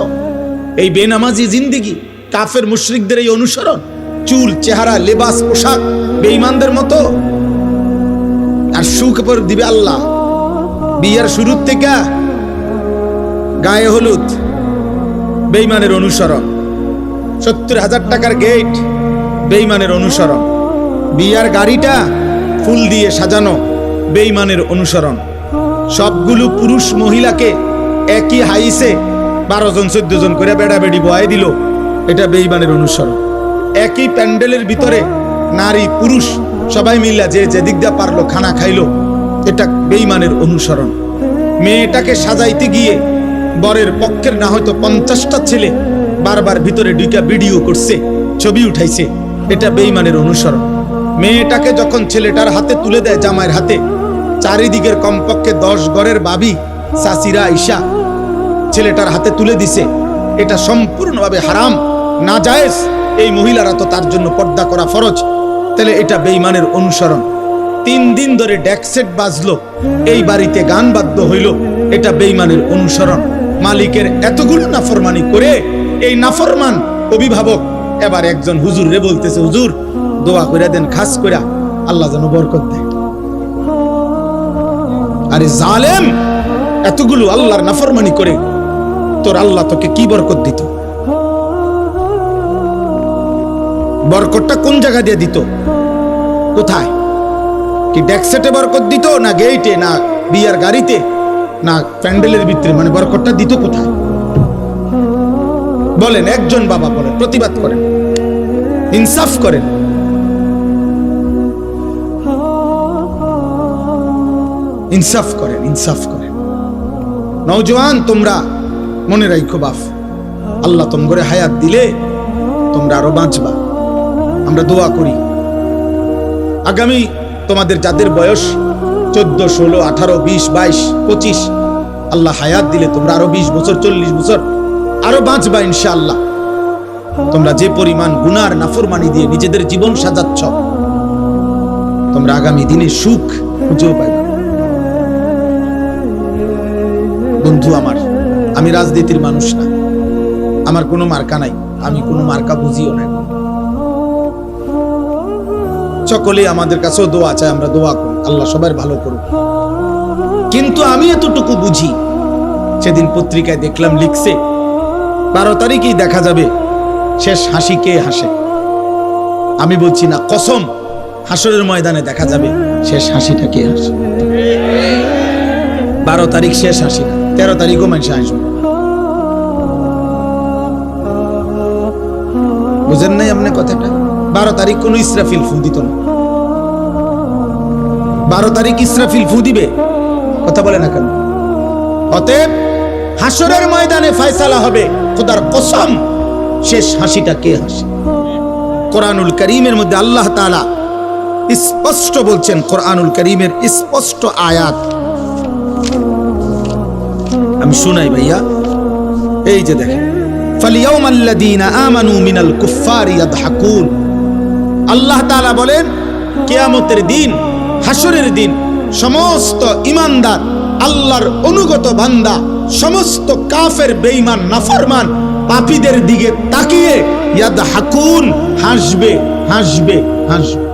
এই বেনামাজি জিন্দেগি, কাফের মুশরিকদের এই অনুসরণ, চুল, চেহারা, লেবাস, পোশাক বেঈমানদের মতো। আর সুখ পর দিবে আল্লাহ। বিয়ের শুরুর থেকে গায়ে হলুদ, বেঈমানের অনুসরণ। 70,000 টাকার গেট, বেঈমানের অনুসরণ। বিয়ার গাড়িটা ফুল দিয়ে সাজানো, বেঈমানের অনুসরণ। সবগুলো পুরুষ মহিলাকে একই হাইসে 12 জন 14 জন করে বেড়াবেড়ি বয়াই দিল, এটা বেঈমানের অনুসরণ। একই প্যান্ডেলের ভিতরে নারী পুরুষ সবাই মিল্লা যে যেদিক দিয়ে পারলো খানা খাইলো, এটা বেঈমানের অনুসরণ। মেয়েটাকে সাজাইতে গিয়ে বরের পক্ষের না হয়তো 50টা ছেলে বারবার ভিতরে ঢুকে ভিডিও করছে, ছবি উঠাইছে, এটা বেঈমানের অনুসরণ। মেয়েটাকে যখন ছেলেটার হাতে তুলে দেয়, জামাইয়ের হাতে, চারিদিকের কমপক্ষে 10 ঘরের ভাবি, চাচিরা আইসা ছেলেটার হাতে তুলে দিছে, এটা সম্পূর্ণভাবে হারাম, নাজায়েজ। এই মহিলারা তো তার জন্য পর্দা করা ফরজ, তাহলে এটা বেঈমানের অনুসরণ। 3 দিন ধরে ডেকসেট বাজলো, এই বাড়িতে গান বাদ্য হইল, এটা বেঈমানের অনুসরণ। মালিকের এতগুলো নাফরমানি করে এই নাফরমান অভিভাবক এবার একজন হুজুর রে বলতেছে, হুজুর দোয়া করে দেন, খাস করে আল্লাহ যেন বরকত দেয়। আরে জালেম, এতগুলো আল্লাহর নাফরমানি করে তোর আল্লাহ তোকে কি বরকত দিত? বরকতটা কোন জায়গা দিয়ে দিত? কোথায়? কি ডেকসেটে বরকত দিত, না গেইটে, না বিয়ার গাড়িতে, না প্যান্ডেলের ভিতরে? মানে বরকতটা দিত কোথায় বলেন? একজন বাবা বলেন, প্রতিবাদ করেন, ইনসাফ করেন। ইনসাফ করেন, ইনসাফ করেন। নওজোয়ান, তোমরা মনে রাখো বাপ, আল্লাহ তোমরে হায়াত দিলে তোমরা আরো বাঁচবা। আমরা দোয়া করি আগামী তোমাদের যাদের বয়স 14, 16, 18, 20, 22, 25, আল্লাহ হায়াত দিলে তোমরা আরো 20 বছর, 40 বছর আরো বাঁচবা ইনশাআল্লাহ। তোমরা যে পরিমাণ গুনার নাফরমানি দিয়ে নিজেদের জীবন সাজাচ্ছ, তোমরা আগামী দিনে সুখ খুঁজেও পাইবে। বন্ধু আমার, আমি রাজনীতির মানুষ না, আমার কোনো মার্কা নাই, আমি কোনো মার্কা বুঝিও না। সকলে আমাদের কাছেও দোয়া চায়, আমরা দোয়া করি, আল্লাহ সবার ভালো করুক। কিন্তু আমি এতটুকু বুঝি, সেদিন পত্রিকায় দেখলাম লিখছে 12 তারিখেই দেখা যাবে শেষ হাসি কে হাসে। আমি বলছি না, কসম, হাসরের ময়দানে দেখা যাবে শেষ হাসিটা কে হাসে। 12 তারিখ শেষ হাসি না, 13 তারিখও মানুষ হাসবে। বুঝেন নাই আপনি কথাটা? 12 তারিখ কোন ইসরাফিল ফু দিত না। 12 তারিখ ইসরাফিল ফু দিবে? কথা বলে না কেন? অতএব হাসরের ময়দানে ফয়সালা হবে, খোদার কসম, শেষ হাসিটা কে হাসে। কোরআনুল কারীমের মধ্যে আল্লাহ তাআলা স্পষ্ট বলছেন, কোরআনুল কারীমের স্পষ্ট আয়াত আমি শুনাই ভাইয়া। এই যে দেখেন, ফালিয়াউমাল্লাযীনা আমানু মিনাল কুফফারি ইয়াদহাকুন। আল্লাহ তাআলা বলেন, কিয়ামতের দিন, হাসরের দিন, সমস্ত ঈমানদার, আল্লাহর অনুগত বান্দা, সমস্ত কাফের, বেঈমান, নাফরমান, পাপীদের দিকে তাকিয়ে ইয়াদহাকুন, হাসবে, হাসবে, হাসবে।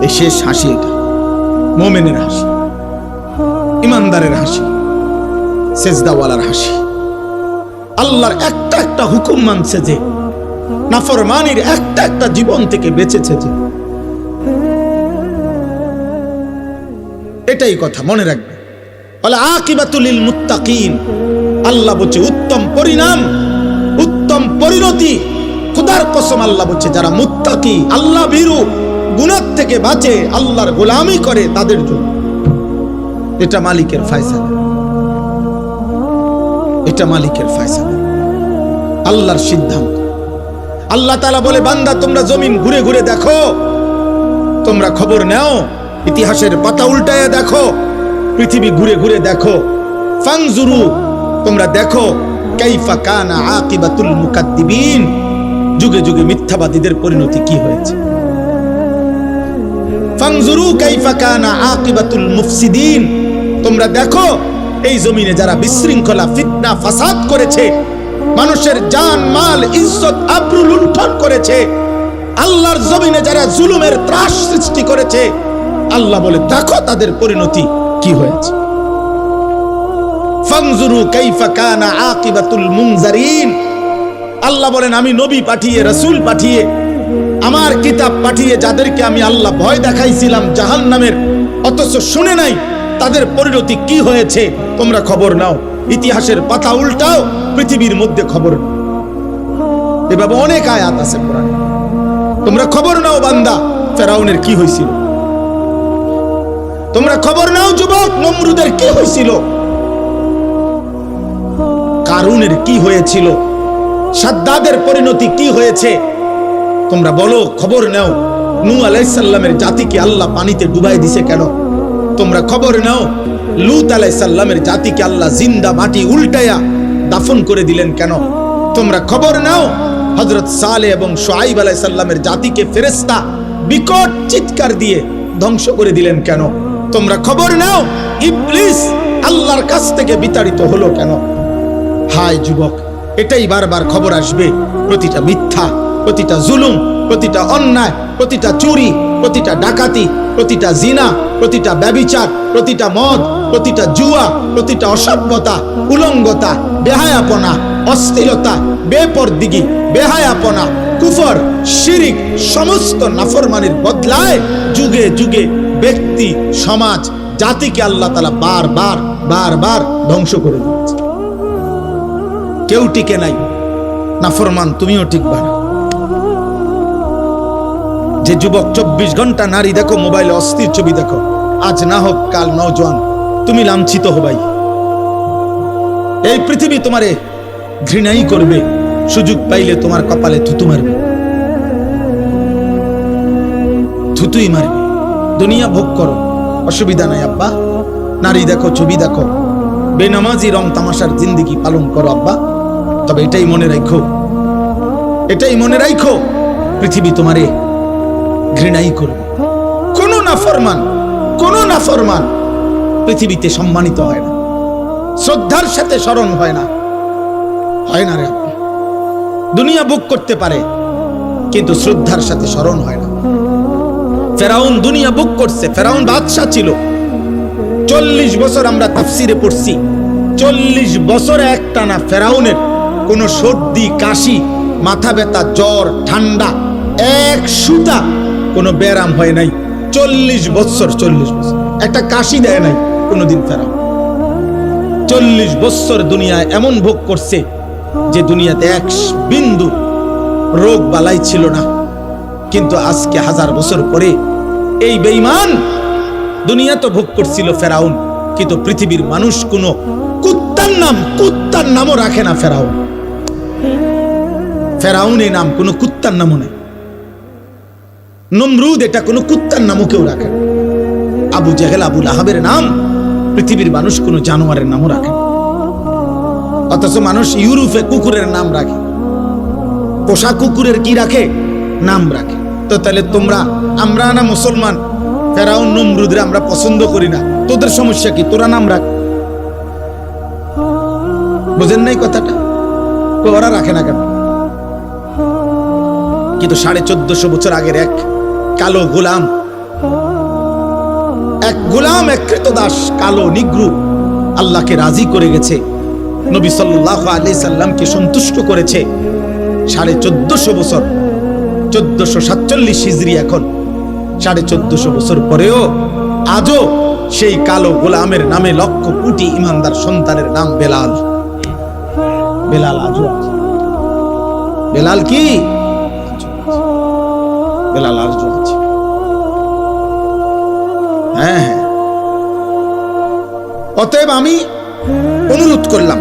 এই শেষ হাসি, এটা মুমিনের হাসি, ঈমানদারের হাসি, সেজদাওয়ালার হাসি। আল্লাহর একটা একটা হুকুম মানছে যে, নাফরমানির একটা একটা জীবন থেকে বেঁচেছে যে, এটাই কথা মনে রাখবে। ওয়ালা আকিবাতুল লিল মুত্তাকিন, আল্লাহ বলছে উত্তম পরিণাম, উত্তম পরিণতি, খোদার কসম আল্লাহ বলছে যারা মুত্তাকি, আল্লাহ ভীরু, গুনাহ থেকে বাঁচে, আল্লাহর গোলামি করে তাদের জন্য। এটা মালিকের ফয়সালা, এটা মালিকের ফয়সালা, আল্লাহর সিদ্ধান্ত। আল্লাহ তাআলা বলে বান্দা তোমরা জমিন ঘুরে ঘুরে দেখো, তোমরা খবর নাও, ইতিহাসের পাতা উল্টায়া দেখো, পৃথিবী ঘুরে ঘুরে দেখো। ফানজুরু, তোমরা দেখো, কাইফা কানা আকিবাতুল মুকাদ্দিবিন, যুগে যুগে মিথ্যাবাদীদের পরিণতি কি হয়েছে। ফানজুরু কাইফা কানা আকিবাতুল মুফসিদিন, তোমরা দেখো এই জমিনে যারা বিশৃঙ্খলা, ফিতনা, ফাসাদ করেছে, মানুষের জান মাল ইজ্জত আবরু লুণ্ঠন করেছে, আল্লাহর জমিনে যারা জুলুমের ত্রাস সৃষ্টি করেছে, আল্লাহ বলে দেখো তাদের পরিণতি কি হয়েছে। ফানজুরু কাইফা কানা আকিবাতুল মুনজারিন, আল্লাহ বলেন আমি নবী পাঠিয়ে, রাসূল পাঠিয়ে, আমার কিতাব পাঠিয়ে যাদেরকে আমি আল্লাহ ভয় দেখাইছিলাম জাহান্নামের, অথচ শুনে নাই তাদের পরিণতি কি হয়েছে, তোমরা খবর নাও। ইতিহাসের পাতা উল্টাও, পৃথিবীর মধ্যে খবর নাও। এভাবে অনেক আয়াত আছে কোরআনে। তোমরা খবর নাও বান্দা, ফেরাউনের কি হয়েছিল। তোমরা খবর নাও যুবক, নমরুদের কি হয়েছিল, কারুনের কি হয়েছিল, সাদ্দাদের পরিণতি কি হয়েছে। তোমরা বলো, খবর নাও নূহ আলাইহিস সালামের জাতিকে আল্লাহ পানিতে ডুবাই দিছে কেন। তোমরা খবর নাও লূত আলাইহিস সালামের জাতিকে আল্লাহ জিন্দা মাটি উল্টায়া দাফন করে দিলেন কেন। তোমরা খবর নাও হযরত সালেহ এবং শুআইব আলাইহিস সালামের জাতিকে ফেরেশতা বিকট চিৎকার দিয়ে ধ্বংস করে দিলেন কেন। তোমরা খবর নাও ইবলিস আল্লাহর কাছ থেকে বিতাড়িত হলো কেন। হায় যুবক, এটাই বারবার খবর আসবে। প্রতিটা মিথ্যা, প্রতিটা জুলুম, প্রতিটা অন্যায়, প্রতিটা চুরি, প্রতিটা ডাকাতি, প্রতিটা জিনা, প্রতিটা ব্যভিচার, প্রতিটা মদ, প্রতিটা জুয়া, প্রতিটা অসভ্যতা, উলঙ্গতা, বেহায়াপনা, অস্থিরতা, বেপরদিগি, বেহায়াপনা, কুফর, শিরিক, সমস্ত নাফরমানির বদলায় যুগে যুগে ব্যক্তি, সমাজ, জাতিকে আল্লাহ তাআলা বারবার বারবার ধ্বংস করে দিচ্ছে। কেউ টিকে নাই। নাফরমান তুমিও টিকবা না। যে যুবক 24 ঘন্টা নারী দেখো, মোবাইলে অস্থির ছবি দেখো, আজ না হোক কাল নওজোয়ান তুমি লাঞ্ছিত হবাই। এই পৃথিবী তোমারে ঘৃণাই করবে, সুযোগ পাইলে তোমার কপালে থুতু মারবে, থুতুই মারবে। দুনিয়া ভোগ করো, অসুবিধা নাই আব্বা। নারী দেখো, ছবি দেখো, বেনামাজি রং তামাশার জিন্দেগি পালন করো আব্বা। তবে এটাই মনে রাখো, এটাই মনে রাখো, পৃথিবী তোমারে ঘৃণাই করবে। কোন নাফরমান পৃথিবীতে সম্মানিত হয় না, শ্রদ্ধার সাথে স্মরণ হয় না, হয় না রে আব্বা। দুনিয়া ভোগ করতে পারে কিন্তু শ্রদ্ধার সাথে স্মরণ হয় না। ফেরাউন দুনিয়া ভোগ করছে, ফেরাউন বাদশা ছিল। 40 বছর আমরা তাফসিরে পড়ছি, 40 বছরে একটানা ফেরাউনের কোন সর্দি, কাশি, মাথা ব্যথা, জ্বর, ঠান্ডা, এক সুতা কোনো ব্যারাম হয় নাই। 40 বছর একটা কাশি দেয় নাই কোনোদিন ফেরাউন। 40 বছর দুনিয়ায় এমন ভোগ করছে যে দুনিয়াতে এক বিন্দু রোগ বালাই ছিল না। কিন্তু আজকে 1000 বছর পরে এই বেঈমান দুনিয়া তো ভোগ করছিল ফেরাউন, কিন্তু পৃথিবীর মানুষ কোনো কুত্তার নামও রাখে না। ফেরাউন এই নাম কোনো কুত্তার নামও নেই। নমরুদ এটা কোনো কুত্তার নামও কেউ রাখে না। আবু জেহেল, আবু লাহাবের নাম পৃথিবীর মানুষ কোনো জানোয়ারের নামও রাখে না। অথচ মানুষ ইউরোপে কুকুরের নাম রাখে, পোষা কুকুরের কি রাখে, নাম রাখে। তো তাহলে আমরা না মুসলমান, ফেরাউন নমরুদরে আমরা পছন্দ করি না, তোদের সমস্যা কি? তোরা নাম রাখ। বুঝেন নাই কথাটা? ওরা রাখে না কেন? কিন্তু 1450 বছর আগের এক কালো গোলাম, এক কৃতদাস, কালো নিগ্রু আল্লাহকে রাজি করে গেছে, নবী সাল্লাল্লাহু আলাইহি সাল্লামকে সন্তুষ্ট করেছে। 1450 বছর, 1447 হিজরি, এখন 1450 বছর পরেও আজও সেই কালো গোলামের নামে লক্ষ কোটি ইমানদার সন্তানের নাম বেলাল। বেলাল আজও আছে। বেলাল কি? বেলাল আজও আছে। হ্যাঁ হ্যাঁ, অতএব আমি অনুরোধ করলাম,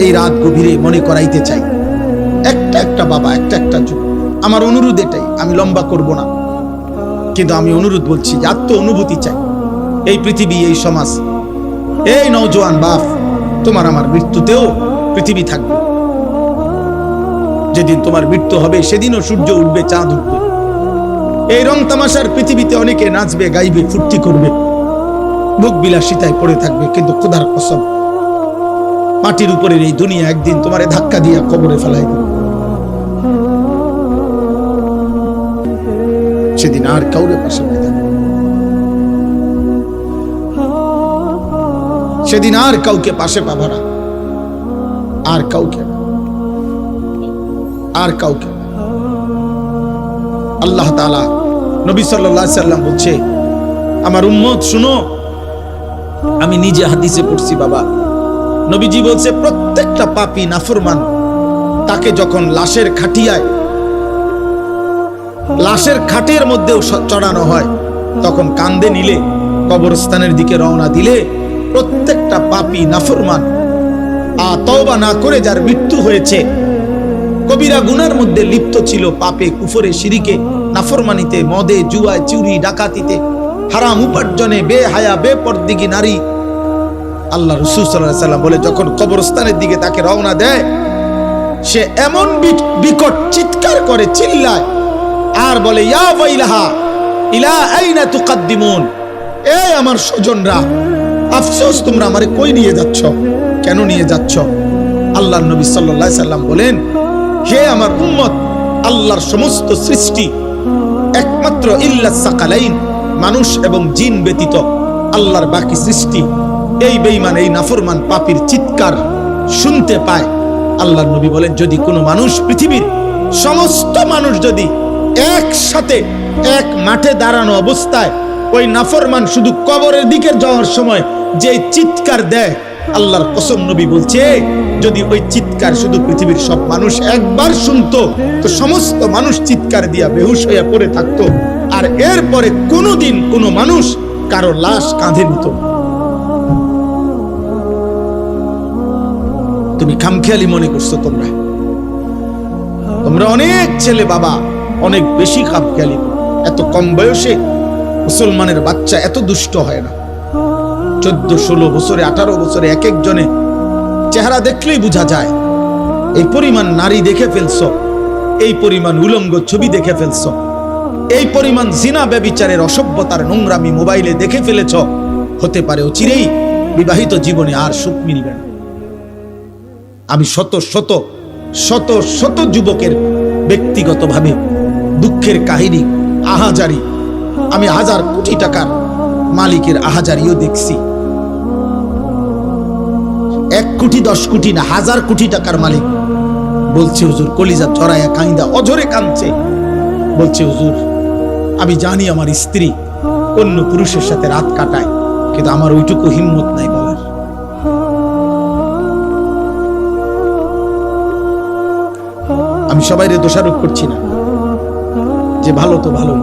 এই রাত গভীরে মনে করাইতে চাই, একটা একটা বাবা, একটা একটা যুগ। আমার অনুরোধ এটাই, আমি লম্বা করব না, কিন্তু আমি অনুরোধ বলছি, আত্ম অনুভূতি চাই। এই পৃথিবী, এই সমাজ, এই নওজোয়ান বাপ, তোমার আমার মৃত্যুতেও পৃথিবী থাকবে। যেদিন তোমার মৃত্যু হবে সেদিনও সূর্য উঠবে, চাঁদ উঠবে। এই রং তামাশার পৃথিবীতে অনেকে নাচবে, গাইবে, ফুর্তি করবে, ভোগ বিলাসিতায় পড়ে থাকবে, কিন্তু খোদার কসম, মাটির উপরের এই দুনিয়া একদিন তোমারে ধাক্কা দিয়া কবরে ফেলাই দিবে। সেদিন আর কাউরে পাশে পাইতে, সেদিন আর কাউকে পাশে পাবো না, আর কাউকে, আর কাউকে। আল্লাহ তাআলা, নবী সাল্লাল্লাহু আলাইহি সাল্লাম বলছে, আমার উম্মত শুনো, আমি নিজে হাদিসে পড়ছি বাবা, নবীজি বলছে, প্রত্যেকটা পাপী নাফরমান তাকে যখন লাশের খাটিয়ায়, লাশের খাটের মধ্যেও চড়ানো হয়, তখন কান্দে নিলে, কবরস্থানের দিকে রওনা দিলে, প্রত্যেকটা পাপী নাফরমান তওবা না করে যার মৃত্যু হয়েছে, কবিরা গুনার মধ্যে লিপ্ত ছিল, পাপে, কুফরে, শিরিকে, নাফরমানিতে, মদে, জুয়ায়, চুরি, ডাকাতিতে, হারাম উপার্জনে, বেহায়া, বেপরদিগী নারী, আল্লাহ রাসূল সাল্লাল্লাহু আলাইহি সাল্লাম বলে, যখন কবরস্থানের দিকে তাকে রওনা দেয়, সে এমন বিকট চিৎকার করে, চিল্লায়, আর বলে, ইয়া ওয়াইলাহা ইলা আইনা তুকাদ্দিমুন, এই আমার স্বজনরা, আফসোস, তোমরা আমারে কই নিয়ে যাচ্ছ, কেন নিয়ে যাচ্ছ? আল্লাহর নবী সাল্লাল্লাহু আলাইহি সাল্লাম বলেন, হে আমার উম্মত, আল্লাহর সমস্ত সৃষ্টি একমাত্র ইল্লাস সাকালাইন, মানুষ এবং জিন ব্যতীত আল্লাহর বাকি সৃষ্টি এই বেঈমান, এই নাফরমান পাপীর চিৎকার শুনতে পায়। আল্লাহর নবী বলেন, যদি কোনো মানুষ, পৃথিবীর সমস্ত মানুষ যদি একসাথে এক মাঠে দাঁড়ানো অবস্থায় ওই নাফরমান শুধু কবরের দিকে যাওয়ার সময় যে চিৎকার দেয়, আল্লাহর কসম, নবী বলছে, যদি ওই চিৎকার শুধু পৃথিবীর সব মানুষ একবার শুনতো, তো সমস্ত মানুষ চিৎকার দিয়া বেহুশ হয়ে পড়ে থাকতো, আর এরপরে কোনোদিন কোনো মানুষ কারো লাশ কাঁধে নিত। তুমি খামখেয়ালি মনে করছো, তোমরা অনেক ছেলে বাবা, অনেক বেশি খামখেয়ালি। এত কম বয়সে মুসলমানের বাচ্চা এত দুষ্ট হয় না। 14-16 বছরে, 18 বছরে এক একজনে চেহারা দেখলেই বোঝা যায়। এই পরিমাণ নারী দেখে ফেলছো, এই পরিমাণ উলঙ্গ ছবি দেখে ফেলছো, এই পরিমাণ জিনা ব্যভিচারের, অসভ্যতার, নোংরামি মোবাইলে দেখে ফেলেছ। হতে পারে অচিরেই বিবাহিত জীবনে আর সুখ মিলবে না। আমি শত শত শত শত যুবকের ব্যক্তিগতভাবে দুঃখের কাহিনী, আহাজারি, আমি 1000 কোটি টাকার মালিকের আহাজারিও দেখছি। 1 কোটি 10 কোটি না, 1000 কোটি টাকার মালিক বলছে, হুজুর, কলিজা জড়ায়া কাঁদা অঝরে কাঁদছে, বলছে, হুজুর, আমি জানি আমার স্ত্রী অন্য পুরুষের সাথে রাত কাটায়, কিন্তু আমার ওইটুকু হিম্মত নাই বলার। আমি সবাইরে দোষারোপ করছি না, যে ভালো তো ভালোই,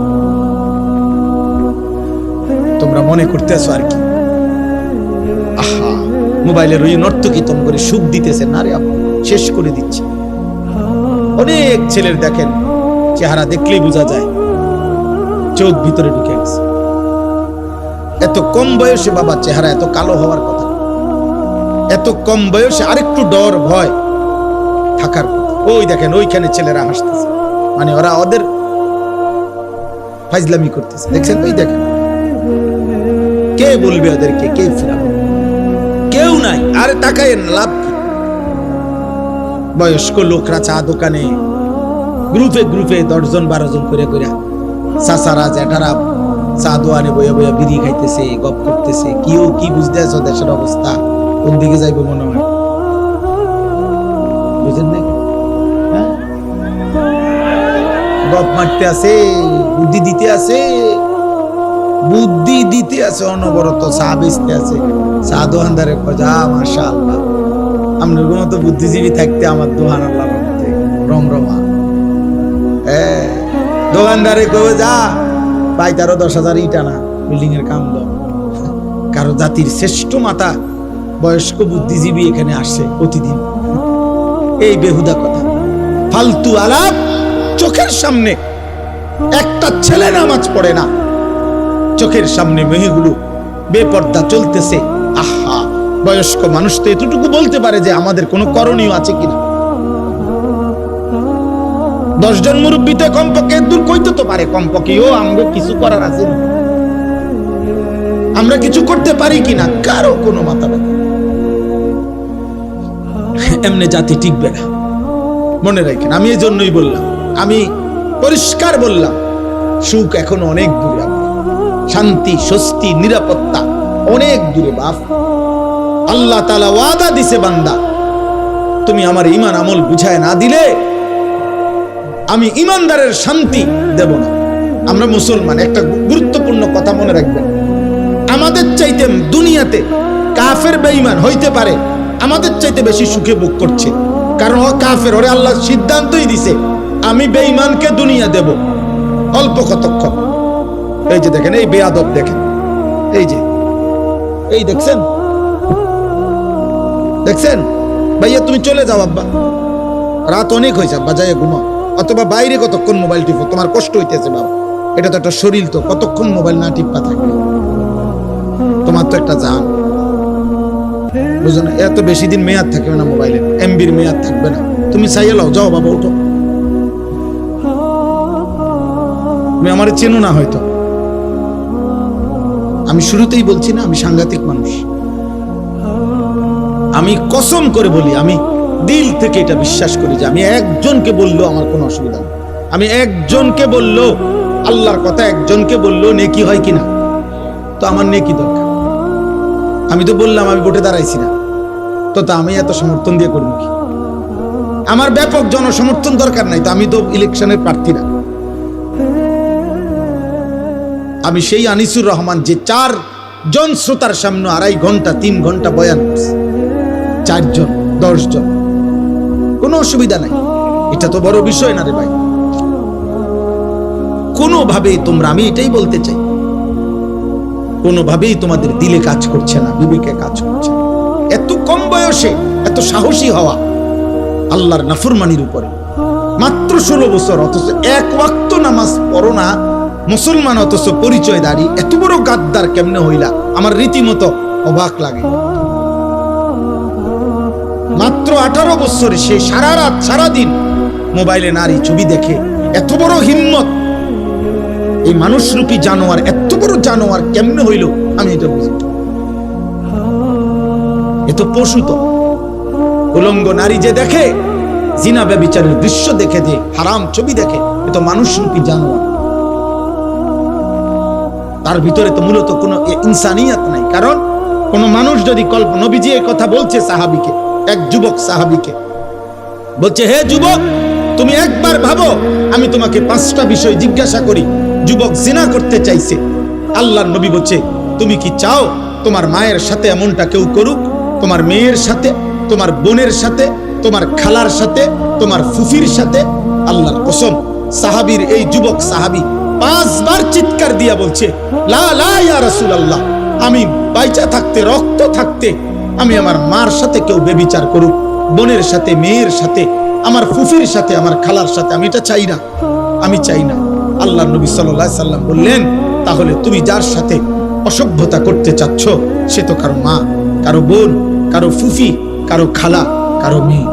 তোমরা মনে করতেছো আর কি, আহা, মোবাইলের ওই নর্তকী তম করে সুখ দিতেছে, না রে, শেষ করে দিচ্ছে। অনেক ছেলের দেখেন চেহারা দেখলেই বোঝা যায় চোখ ভিতরে ঢুকে গেছে। এত কম বয়সে বাবা চেহারা এত কালো হওয়ার কথা, এত কম বয়সে আরেকটু ডর ভয় থাকার কথা। ওই দেখেন ওইখানে ছেলেরা হাসতেছে, মানে ওরা ওদের ফাজলামি করতেছে, দেখছেন? ওই দেখেন, কে বলবে ওদেরকে, কে ফিরাবে? কেউ নাই। আরে তাকায় লাভ কি? বয়স্ক লোকরা চা দোকানে গ্রুপে গ্রুপে 10 জন 12 জন করে করে, চাচারা জ্যাঠারা চা দোয়ানে বইয়া বইয়া বিড়ি খাইতেছে, গপ করতেছে। কেউ কি বুঝতে আছো দেশের অবস্থা কোন দিকে যাইবে মনে হয়? বুঝেন না? গপ মারতে আছে, বুদ্ধি দিতে আছে, বুদ্ধি দিতে আছে, অনবরত চা বেচতে আছে। চা দোকানদারে কয়, যা মাশাআল্লাহ, আপনার মতো বুদ্ধিজীবী থাকতে আমার দোহান আল্লাহর রহমতে রমরমা। দোকানদারে কবে যা পাই তারও 10,000 ইট আনা বিল্ডিং এর কাম দাও। কারো জাতির শ্রেষ্ঠ মাতা বয়স্ক বুদ্ধিজীবী এখানে আসে প্রতিদিন। এই বেহুদা কথা, ফালতু আলাপ। চোখের সামনে একটা ছেলে নামাজ পড়ে না, চোখের সামনে মেয়েগুলো বেপর্দা চলতেছে। আহা, বয়স্ক মানুষ তো এতটুকু বলতে পারে যে আমাদের কোনো করণীয় আছে কিনা। 10 জন মুরব্বীতে কমপক্ষে দূর কইতে তো পারে, কমপক্ষে ও আমরা কিছু করার আছে না, আমরা কিছু করতে পারি কিনা, কারো কোনো মাথা ব্যথা। এমনি জাতি টিকবে না, মনে রাখেন। আমি এই জন্যই বললাম, আমি পরিষ্কার বললাম, সুখ এখনো অনেক দূরে, শান্তি স্বস্তি নিরাপত্তা অনেক দূরে বাপ। আল্লাহ তাআলা ওয়াদা দিছে, বান্দা তুমি আমার ঈমান আমল বুঝায় না দিলে আমি ঈমানদারের শান্তি দেব না। আমরা মুসলমান, একটা গুরুত্বপূর্ণ কথা মনে রাখবেন, আমাদের চাইতে দুনিয়াতে কাফের বেঈমান হইতে পারে আমাদের চাইতে বেশি সুখে ভোগ করছে, কারণ ও কাফের, ওরে আল্লাহ সিদ্ধান্তই দিছে আমি বেঈমানকে দুনিয়া দেব অল্প কতক্ষণ। এই যে দেখেন, এই বেয়াদব দেখেন, এই যে এই দেখছেন, দেখছেন ভাইয়া, তুমি চলে যাও আব্বা, রাত অনেক হয়েছে আব্বা, যাই ঘুমাও, অথবা বাইরে কতক্ষণ মোবাইল টিপো, তোমার কষ্ট হইতেছে বাবা, এটা তো একটা শরীর, তো কতক্ষণ মোবাইল না টিপা থাকবে, তোমার তো একটা জান, বুঝো না? এত বেশি দিন মেয়াদ থাকবে না মোবাইলে, এমবির মেয়াদ থাকবে না, তুমি চাইয়ে লাও, যাও বাবা ওঠো। তুমি আমার চেনো না হয়তো, আমি শুরুতেই বলছি না আমি সাংঘাতিক মানুষ, আমি কসম করে বলি, আমি দিল থেকে এটা বিশ্বাস করি যে আমি একজনকে বললেও আমার কোনো অসুবিধা নেই, আমি একজনকে বললেও আল্লাহর কথা, একজনকে বললেও নেকি হয় কিনা, তো আমার নেকি দরকার। আমি তো বললাম আমি ভোটে দাঁড়াইছি না, তো আমি এত সমর্থন দিয়ে করবো কি? আমার ব্যাপক জনসমর্থন দরকার নাই, তো আমি তো ইলেকশনের প্রার্থী না। আমি সেই আনিসুর রহমান যে 4 জন শ্রোতার সামনে 2.5 ঘন্টা 3 ঘন্টা বয়ান করছে, 4 জন 10 জন, কোনো অসুবিধা নাই, এটা তো বড় বিষয় না রে ভাই। কোনোভাবেই তোমরা, আমি এটাই বলতে চাই, কোনোভাবেই তোমাদের দিলে কাজ করছে না, বিবেকে কাজ করছে না। এত কম বয়সে এত সাহসী হওয়া আল্লাহর নাফরমানির উপরে, মাত্র 16 বছর, অথচ 1 ওয়াক্ত নামাজ পড়ো না মুসলমান, অথচ পরিচয় দাঁড়ি, এত বড় গাদ্দার কেমনে হইলা? আমার রীতিমতো অবাক লাগে। মাত্র 18 বছরে সে সারা রাত সারাদিন মোবাইলে নারী ছবি দেখে, এত বড় হিম্মত! এই মানুষরূপী জানোয়ার, এত বড় জানোয়ার কেমনে হইল আমি এটা বুঝি। এত পশু তো, উলঙ্গ নারী যে দেখে, জিনা ব্যভিচারের দৃশ্য দেখে, যে হারাম ছবি দেখে, এ তো মানুষরূপী জানোয়ার। তার ভিতরে তো মূলত কোনো ইনসানিয়াত নাই। কারণ কোন মানুষ যদি নবীজি এই কথা বলছে সাহাবীকে, এক যুবক সাহাবীকে বলছে, হে যুবক, তুমি একবার ভাবো, আমি তোমাকে 5টা বিষয় জিজ্ঞাসা করি। যুবক জিনা করতে চাইছে, আল্লাহর নবী বলছে, তুমি কি চাও তোমার মায়ের সাথে এমনটা কেউ করুক? তোমার মেয়ের সাথে, তোমার বোনের সাথে, তোমার খালার সাথে, তোমার ফুফির সাথে? আল্লাহর কসম, সাহাবীর এই যুবক সাহাবী 5 বার চিৎকার দিয়া বলছে, লা লা ইয়া রাসূলুল্লাহ, আমি বাইচা থাকতে, রক্ত থাকতে আমি আমার মার সাথে কেউ ব্যভিচার করুক, বোনের সাথে, মেয়ের সাথে, আমার ফুফির সাথে, আমার খালার সাথে, আমি এটা চাই না, আমি চাই না। আল্লাহর নবী সাল্লাল্লাহু আলাইহি সাল্লাম বললেন, তাহলে তুমি যার সাথে অসভ্যতা করতে চাচ্ছ সে তো কারো মা, কারো বোন, কারো ফুফি, কারো খালা, কারো মেয়ে।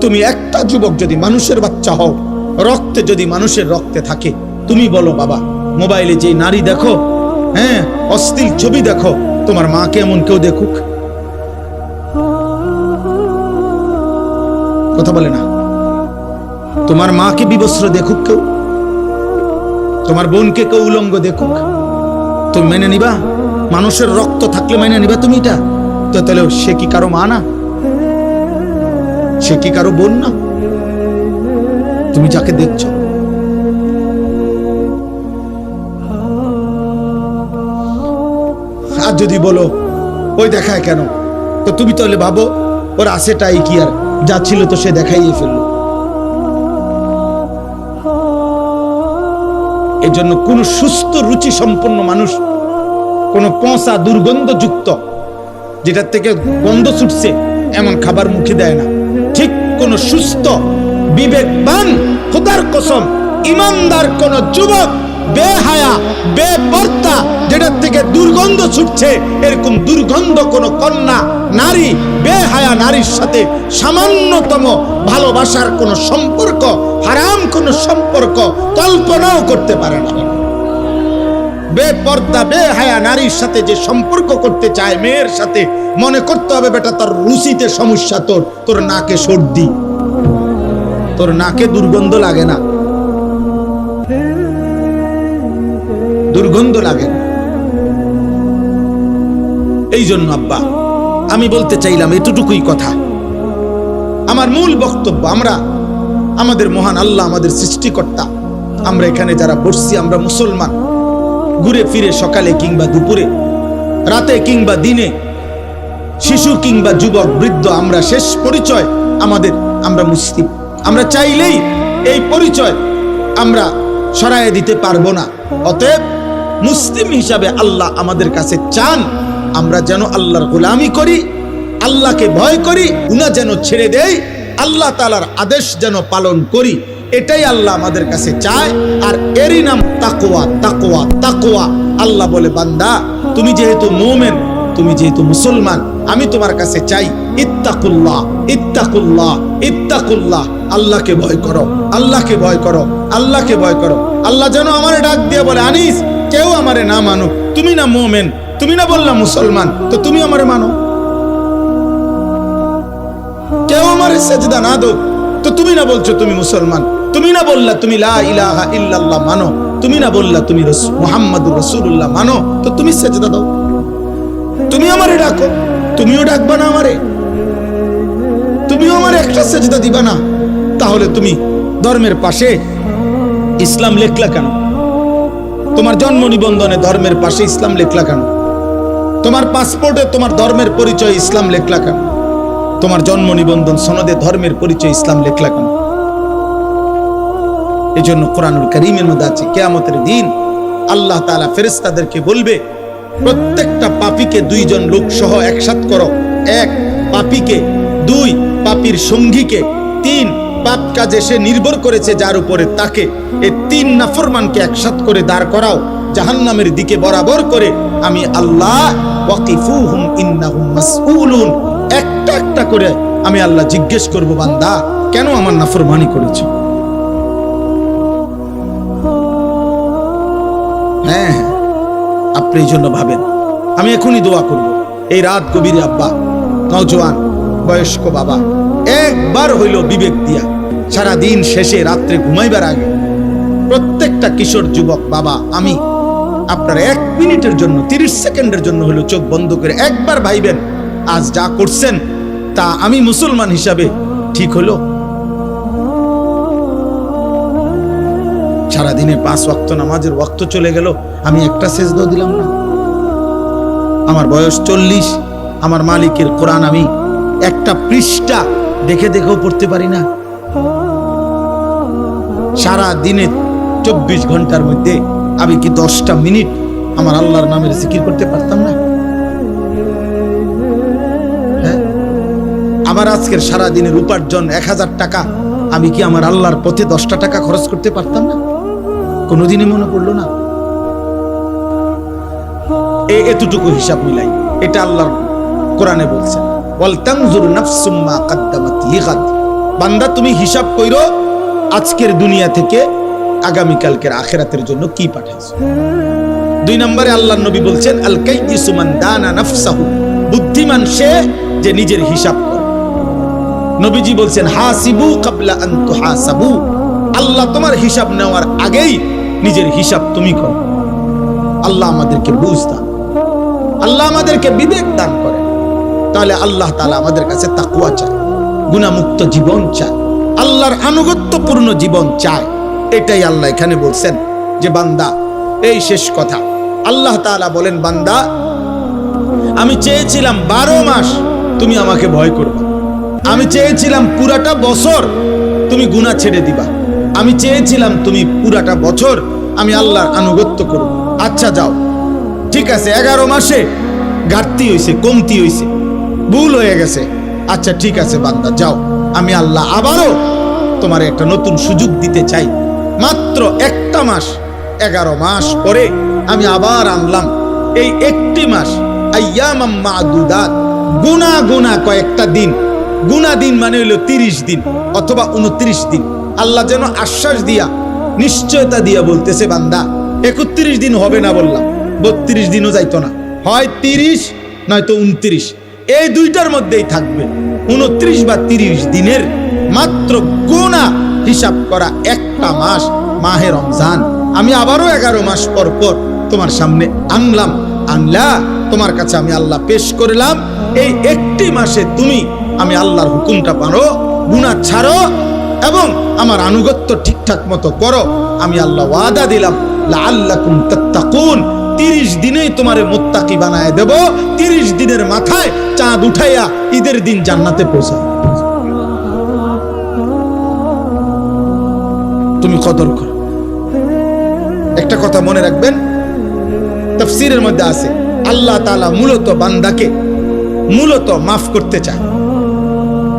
তুমি একটা যুবক যদি মানুষের বাচ্চা হও, রক্তে যদি মানুষের রক্তে থাকে, তুমি বলো বাবা, মোবাইলে যে নারী দেখো, হ্যাঁ, অশ্লীল ছবি দেখো, তোমার মাকে এমন কেউ দেখুক? কথা বলে না। তোমার মাকে বিবস্ত্র দেখুক কেউ? তোমার বোনকে কেউ উলঙ্গ দেখুক? তুমি মেনে নিবা? মানুষের রক্ত থাকলে মেনে নিবা তুমি এটা? তো তাহলে সে কি কারো মা না? সে কি কারো বোন না? তুমি যাকে দেখছো, আর যদি বলো ওই দেখায় কেন, তো তুমি তাহলে ভাবো ওর আছেটাই কি, আর যা ছিল তো সে দেখাইয়ে ফেললো। এই জন্য কোন সুস্থ রুচি সম্পন্ন মানুষ কোন পচা দুর্গন্ধযুক্ত যেটার থেকে গন্ধ ছুটছে এমন খাবার মুখে দেয় না। ঠিক কোন সুস্থ বিবেকবান খোদার কসম ইমানদার কোন যুবক বেহায়া বেপর্দা যেটার থেকে দুর্গন্ধ ছুটছে এরকম দুর্গন্ধ কোন কন্যা নারী বেহায়া নারীর সাথে সামান্যতম ভালোবাসার কোন সম্পর্ক, হারাম কোন সম্পর্ক কল্পনাও করতে পারে না। বেপর্দা বেহায়া নারীর সাথে যে সম্পর্ক করতে চায় মেয়ের সাথে, মনে করতে হবে বেটা তোর রুচিতে সমস্যা, তোর নাকে সর্দি, তোর নাকে দুর্গন্ধ লাগে না, দুর্গন্ধ লাগে না। এই জন্য আব্বা আমি বলতে চাইলাম এতটুকুই কথা। আমার মূল বক্তব্য, আমরা আমাদের মহান আল্লাহ আমাদের সৃষ্টিকর্তা, আমরা এখানে যারা বসছি আমরা মুসলমান। ঘুরে ফিরে সকালে কিংবা দুপুরে, রাতে কিংবা দিনে, শিশু কিংবা যুবক বৃদ্ধ, আমরা শেষ পরিচয় আমাদের আমরা মুসলিম। আমরা চাইলেই এই পরিচয় আমরা সরাইয়ে দিতে পারবো না। অতএব মুসলিম হিসাবে আল্লাহ আমাদের কাছে চান আমরা যেন আল্লাহর গোলামি করি, আল্লাহকে ভয় করি, গুনাহ যেন ছেড়ে দেই, আল্লাহ তাআলার আদেশ যেন পালন করি। এটাই আল্লাহ আমাদের কাছে চায়। আর এরই নাম তাকওয়া। তাকওয়া তাকওয়া। আল্লাহ বলে বান্দা তুমি যেহেতু মুমিন, তুমি যেহেতু মুসলমান, আমি তোমার কাছে চাই ইত্তাকুল্লাহ ইত্তাকুল্লাহ ইত্তাকুল্লাহ। আল্লাহকে ভয় করো, আল্লাহকে ভয় করো, আল্লাহকে ভয় করো। আল্লাহ যেন আমারে ডাক দিয়ে বলে আনিস কেউ আমারে না মানুক, তুমি না মুমিন, তুমি না বললা মুসলমান, তো তুমি আমারে মানো। কেউ আমারে সেজদা না দাও, তো তুমি না বলছো তুমি মুসলমান, তুমি না বললা তুমি লা ইলাহা ইল্লাল্লাহ মানো, তুমি না বললা তুমি মুহাম্মাদুর রাসূলুল্লাহ মানো, তো তুমি সেজদা দাও। তুমি আমারে ডাকো, তুমিও ডাকবা না আমারে, তুমিও আমারে একটা সেজদা দিবা না, তাহলে তুমি ধর্মের পাশে ইসলাম লেখলা কেন? তোমার জন্ম নিবন্ধনে ধর্মের পাশে ইসলাম লেখলা কেন? তোমার পাসপোর্টে তোমার ধর্মের পরিচয় ইসলাম লেখলা কেন? তোমার জন্ম নিবন্ধন সনদে ধর্মের পরিচয় ইসলাম লেখলা কেন? এই জন্য কোরআনুল কারীমের মধ্যে আছে কিয়ামতের দিন আল্লাহ তাআলা ফেরেশতাদেরকে বলবে প্রত্যেকটা পাপীকে দুইজন লোক সহ একসাথ করো। এক, পাপীকে; দুই, পাপীর সঙ্গীকে; তিন, পাপ কাজে সে নির্ভর করেছে যার উপরে তাকে। এই তিন নাফরমানকে একসাথ করে দাঁড় করাও জাহান্নামের দিকে বরাবর করে। আমি আল্লাহ ওয়াকিফুহুম ইন্নাহুম মাসউলুন, একটা একটা করে আমি আল্লাহ জিজ্ঞেস করব বান্দা কেন আমার নাফরমানি করেছো? হ্যাঁ, আপনি এই জন্য ভাবেন। আমি এখনই দোয়া করব এই রাত গভীরে আব্বা, নওজোয়ান বয়স্ক বাবা, একবার হইল বিবেক দিয়া সারা দিন শেষে রাত্রে ঘুমাইবার আগে প্রত্যেকটা কিশোর যুবক বাবা, আমি আপনার 1 মিনিটের জন্য 30 সেকেন্ডের জন্য হলো চোখ বন্ধ করে একবার ভাইবেন আজ যা করছেন তা আমি মুসলমান হিসাবে ঠিক হলো? সারাদিনে 5 ওয়াক্ত নামাজের ওয়াক্ত চলে গেল, আমি একটা সেজদা দিলাম না। আমার বয়স 40, আমার মালিকের কোরআন আমি একটা পৃষ্ঠা দেখে দেখেও পড়তে পারি না। সারা দিনে 24 ঘন্টার মধ্যে আমি কি 10টা মিনিট আমার আল্লাহর নামের জিকির করতে পারতাম না? হ্যাঁ, আমার আজকের সারা দিনের উপার্জন 1000 টাকা, আমি কি আমার আল্লাহর পথে 10টা টাকা খরচ করতে পারতাম না? কোনোদিনই মনে পড়লো না। এতটুকু হিসাব মিলাই, এটা আল্লাহর কোরআনে বলছেন ওয়াল তানজুর নাফসুম মা কদ্দামাত লিগাদ। বান্দা তুমি হিসাব কইরো আজকের দুনিয়া থেকে আগামী কালকের আখিরাতের জন্য কি পাঠাইছো। 2 নম্বরে আল্লাহর নবী বলছেন আল কাইয়িসু মান দানা নাফসাহু, বুদ্ধিমান সে যে নিজের হিসাব করে। নবীজি বলছেন হাসিবু ক্বাবলা আন তুহাসাবু, আল্লাহ তোমার হিসাব নেওয়ার আগেই নিজের হিসাব তুমি করো। আল্লাহ আমাদেরকে বুঝ দান, আল্লাহ আমাদেরকে বিবেক দান করে। তাহলে আল্লাহ তাআলা আমাদের কাছে তাকওয়া চায়, গুনাহমুক্ত জীবন চায়, আল্লাহর আনুগত্যপূর্ণ জীবন চায়। এটাই আল্লাহ এখানে বলছেন যে বান্দা, এই শেষ কথা, আল্লাহ তাআলা বলেন বান্দা আমি চেয়েছিলাম 12 মাস তুমি আমাকে ভয় করবা। আমি চেয়েছিলাম পুরাটা বছর তুমি গুনাহ ছেড়ে দিবা। আমি চেয়েছিলাম তুমি পুরাটা বছর আমি আল্লাহর আনুগত্য করব। আচ্ছা যাও, ঠিক আছে, 11 মাসে ঘাটতি হয়েছে, কমতি হয়েছে, ভুল হয়ে গেছে। আচ্ছা ঠিক আছে বান্দা, যাও, আমি আল্লাহ আবারও তোমার একটা নতুন সুযোগ দিতে চাই। মাত্র একটা মাস, 11 মাস পরে আমি আবার আনলাম এই একটি মাস, আইয়ামাম মাদুদাত, গুনা গুনা কয়েকটা দিন। গুনা দিন মানে হইল 30 দিন অথবা 29 দিন। আল্লাহ যেন আশ্বাস দিয়া, নিশ্চয়তা দিয়া বলতেছে, বান্দা 31 দিন হবে না বললাম, 32 দিনও যাইতো না, হয় 30 নয়তো 29, এই দুইটার মধ্যেই থাকবে। 29 বা 30 দিনের মাত্র গুনাহ হিসাব করা একটা মাস, মাহে রমজান, আমি আবারও 11 মাস পর পর তোমার সামনে আনলাম। আনলা তোমার কাছে আমি আল্লাহ পেশ করলাম। এই একটি মাসে তুমি আমি আল্লাহর হুকুমটা পারো, গুনাহ ছাড়ো এবং আমার আনুগত্য ঠিকঠাক মতো করো। আমি আল্লাহ ওয়াদা দিলাম, লাআল্লাকুম তাত্তাকুন, 30 দিনেই তোমারে মুত্তাকি বানায় দেব। 30 দিনের মাথায় চাঁদ উঠাইয়া ঈদের দিন জান্নাতে পৌঁছায়। তুমি কদর করো। একটা কথা মনে রাখবেন, তাফসীরের মধ্যে আছে আল্লাহ তাআলা মূলত বান্দাকে মাফ করতে চায়।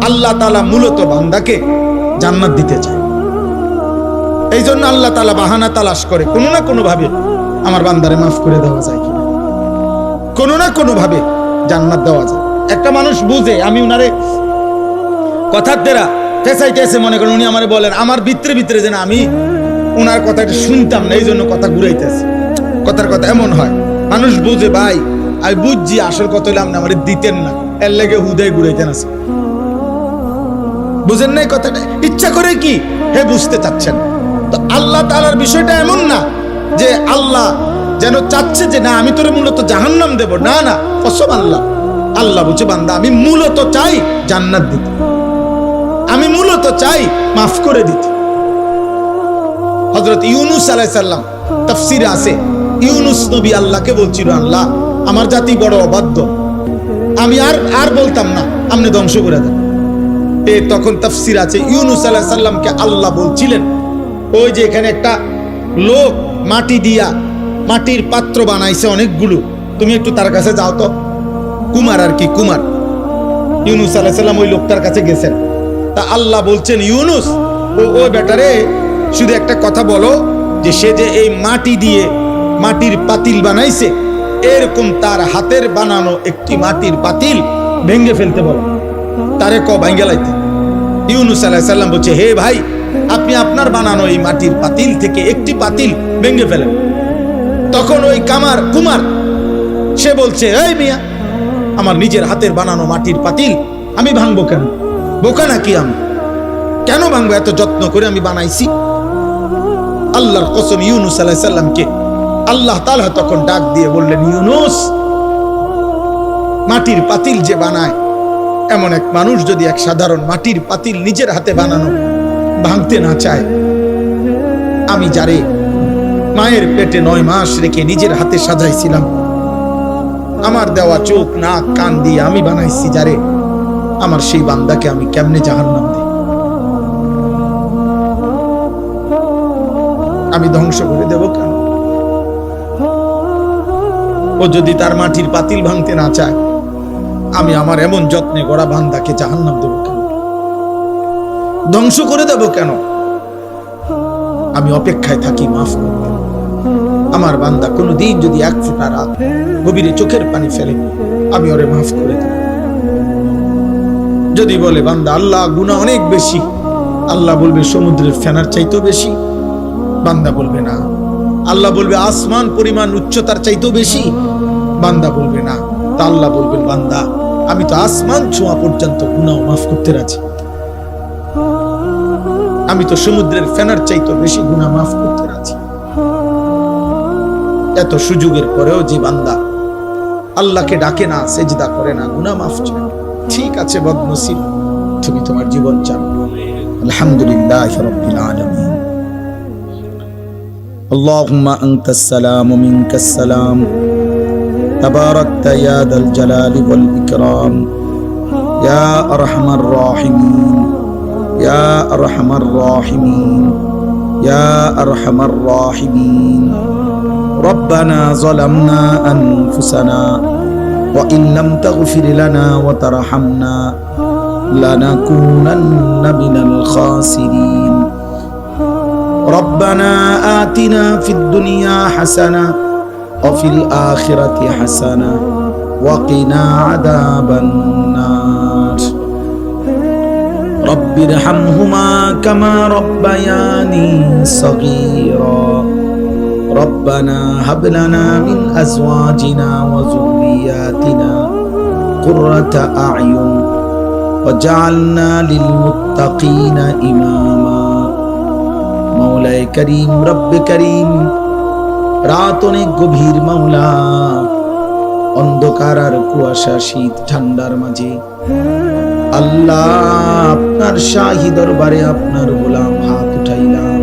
আল্লাহ তাআলা মূলত বান্দাকে জান্নাত দিতে চায়। এই জন্য আল্লাহ তাআলা বাহানা তালাশ করে, কোনো না কোনো ভাবে আমার বান্দারে মাফ করে দেওয়া যায় কিনা, কোনো না কোনো ভাবে জান্নাত দেওয়া যায়। একটা মানুষ বুঝে আমি উনারে কথার দ্বারা ফেসাইতেছে, মনে করেন উনি আমারে বলেন, আমার ভিতরে ভিতরে যেন আমি উনার কথাটা শুনতাম না, এই জন্য কথা ঘুরাইতেছে। কথার কথা এমন হয়, মানুষ বুঝে ভাই আমি বুঝছি, আসল কথা হইলে আপনি আমার দিতেন না, এর লেগে হুদায় ঘুরাইতেন আছে। বুঝেন নাই কথাটা? ইচ্ছা করে কি হে বুঝতে চাচ্ছেন। তো আল্লাহ তাআলার বিষয়টা এমন না যে আল্লাহ যেন চাচ্ছে যে না আমি তোরে মূলত জাহান্নাম দেব, না না, কসম আল্লাহ বুঝে বান্দা আমি মূলত চাই জান্নাত দিতে, আমি মূলত চাই মাফ করে দিতে। হযরত ইউনূস আলাইহিস সালাম তাফসীরে আছে, ইউনূস নবী আল্লাহকে বলছিল, আল্লাহ আমার জাতি বড় অবাধ্য, আমি আর বলতাম না, আপনি ধ্বংস করে দেন। তখন তাফসীর আছে ইউনূস আলাইহিস সালামকে আল্লাহ বলছিলেন, ওই যে এখানে একটা লোক মাটি দিয়া মাটির পাত্র বানাইছে অনেকগুলো, তুমি একটু তার কাছে যাও তো। কুমার আর কি, কুমার। ইউনূস আলাইহিস সালাম ওই লোকটার কাছে গেছেন। তা আল্লাহ বলছেন, ইউনূস ওই বেটারে শুধু একটা কথা বলো, যে সে যে এই মাটি দিয়ে মাটির পাতিল বানাইছে, এরকম তার হাতের বানানো একটি মাটির পাতিল ভেঙে ফেলতে বলো, তারে ভাঙ্গে লাইতে। ইউনূস আলাইহিস সালাম বলছে, হে ভাই, আপনি আপনার বানানো এই মাটির পাতিল থেকে একটি পাতিল ভেঙে ফেলেন। তখন ওই কুমার সে বলছে, এই মিয়া, আমার নিজের হাতের বানানো মাটির পাতিল আমি ভাঙবো কেন? বোকা নাকি আমি? কেন ভাঙবো? এত যত্ন করে আমি বানাইছি। আল্লাহর কসম, ইউনূস আলাইহিস সালামকে আল্লাহ তাআলা তখন ডাক দিয়ে বললেন, ইউনূস, মাটির পাতিল যে বানায়, এমন এক মানুষ যদি এক সাধারণ মাটির পাতিল নিজের হাতে বানানো ভাঙতে না চায়, আমি যারে মায়ের পেটে 9 মাস রেখে নিজের হাতে সাজাইছিলাম, আমার দেওয়া চোখ নাক কান দিয়ে আমি বানাইছি যারে, আমার সেই বান্দাকে আমি কেমনে জাহান্নাম দেই? আমি ধ্বংস করে দেব কেন? ও যদি তার মাটির পাতিল ভাঙতে না চায়, আমি আমার এমন যত্নে গড়া বান্দাকে জাহান্নাম দেব কেন? ধ্বংস করে দেব কেন? আমি অপেক্ষায় থাকি মাফ করতে। আমার বান্দা কোনোদিন যদি 1 ফোঁটা রাত গভীরে চোখের পানি ফেলে, আমি ওরে মাফ করে দেব। যদি বলে বান্দা আল্লাহ গুনাহ অনেক বেশি, আল্লাহ বলবে সমুদ্রের ফেনার চাইতেও বেশি। বান্দা বলবে না। আল্লাহ বলবে আসমান পরিমাণ উচ্চতার চাইতেও বেশি। বান্দা বলবে না। তা আল্লাহ বলবেন, বান্দা আমি তো আসমান ছোঁয়া পর্যন্ত গুনাহ মাফ করতে রাজি, আমি তো সমুদ্রের ফেনার চাইতেও বেশি গুনাহ মাফ করতে রাজি। এত সুযোগের পরেও যে বান্দা আল্লাহকে ডাকে না, সেজদা করে না, গুনাহ মাফ চায়, ঠিক আছে বদনসিব, তুমি তোমার জীবন চাও। আলহামদুলিল্লাহি রাব্বিল আলামিন। আল্লাহুম্মা আনতাস সালাম ওয়া মিনকাস সালাম, তাবারাকতা ইয়া দাল জালালি ওয়াল ইকরাম। ইয়া আরহামার রাহিমিন, ইয়া আরহামার রাহিমিন, ইয়া আরহামার রাহিমিন। রব্বানা যালামনা আনফুসানা ওয়া ইন লাম তাগফির লানা ওয়া তারহামনা লানাকুনান্না মিনাল খাসিরিন। রব্বানা আতিনা ফিদ দুনিয়া হাসানা ওয়া ফিল আখিরাতি হাসানা ওয়া কিনা আযাবান নার। রব্বিরহামহুমা কামা রব্বায়ানি সগীরা। রব্বানা হাব লানা মিন আজওয়াজিনা ওয়া যুররিয়াতিনা কুররাতা আ'য়ুন ওয়াজআলনা লিল মুত্তাকিনা ইমামা। মাওলায়ে করিম, রব্বে করিম, রাত অনেক গভীর মাওলা, অন্ধকার আর কুয়াশা, শীত ঠান্ডার মাঝে আল্লাহ আপনার শাহী দরবারে আপনার গোলাম হাত উঠাইলাম।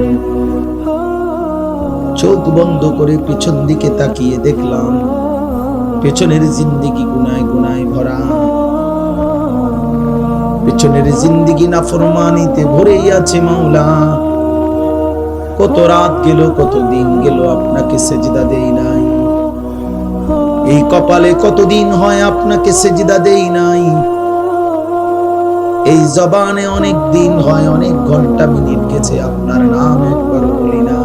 চোখ বন্ধ করে পেছন দিকে তাকিয়ে দেখলাম পেছনের জিন্দেগি গুনায় গুনায় ভরা, পেছনের জিন্দেগি নাফরমানিতে ভরেই আছে মাওলা। কত রাত গেল, কত দিন গেল আপনাকে সেজদা দেই নাই। এই কপালে কতদিন হয় আপনাকে সেজদা দেই নাই। এই জবানে অনেক দিন হয়, অনেক ঘন্টা মিনিট গেছে আপনার নাম একবার বলি না।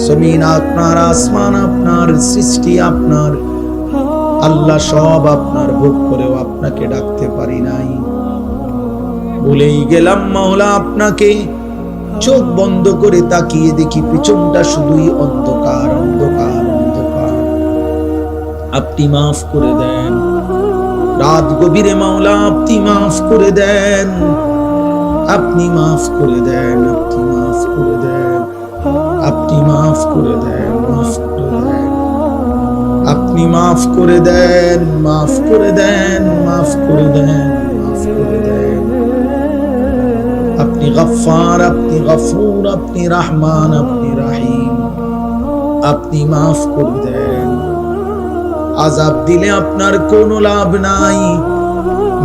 জমিন আপনার, আসমান আপনার, সৃষ্টি আপনার, আল্লাহ সব আপনার, ভোগ করেও আপনাকে ডাকতে পারি নাই। ভুলেই গেলাম মাওলা আপনাকে। চোখ বন্ধ করে তাকিয়ে দেখি পিছনটা শুধুই অন্ধকার, অন্ধকার, অন্ধকার। আপনি মাফ করে দেন। রাত গভীরে মাওলা আপনি মাফ করে দেন, আপনি মাফ করে দেন, আপনি মাফ করে দেন, আপনি মাফ করে দেন, মাফ করে দেন, আপনি মাফ করে দেন, মাফ করে দেন, মাফ করে দেন, মাফ করে দেন। আপনি গফফার, আপনি গফুর, আপনি রহমান, আপনি রহিম, আপনি মাফ করে দেন। আযাব দিলে আপনার কোনো লাভ নাই,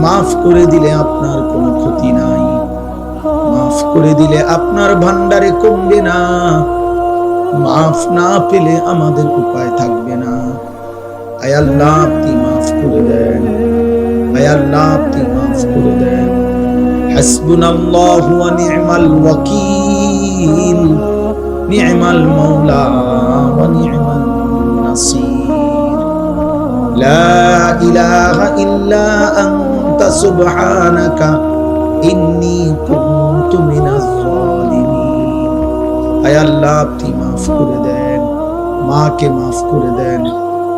মাফ করে দিলে আপনার কোনো ক্ষতি নাই। মাফ করে দিলে আপনার ভান্ডারে কমবে না, মাফ না পেলে আমাদের উপায় থাকবে না। আয় আল্লাহ আপনি মাফ করে দেন, আয় আল্লাহ আপনি মাফ করে দেন। হাসবুনাল্লাহু ওয়া নি'মাল ওয়াকিল, নি'মাল মাওলা ওয়া নি'মান নাসির। লা ইলাহা ইল্লা আনতা সুবহানাকা ইন্নী কুনতু মিনাজ জালিমিন। আয় আল্লাহ আপনি মাফ করে দেন। মাকে মাফ করে দেন,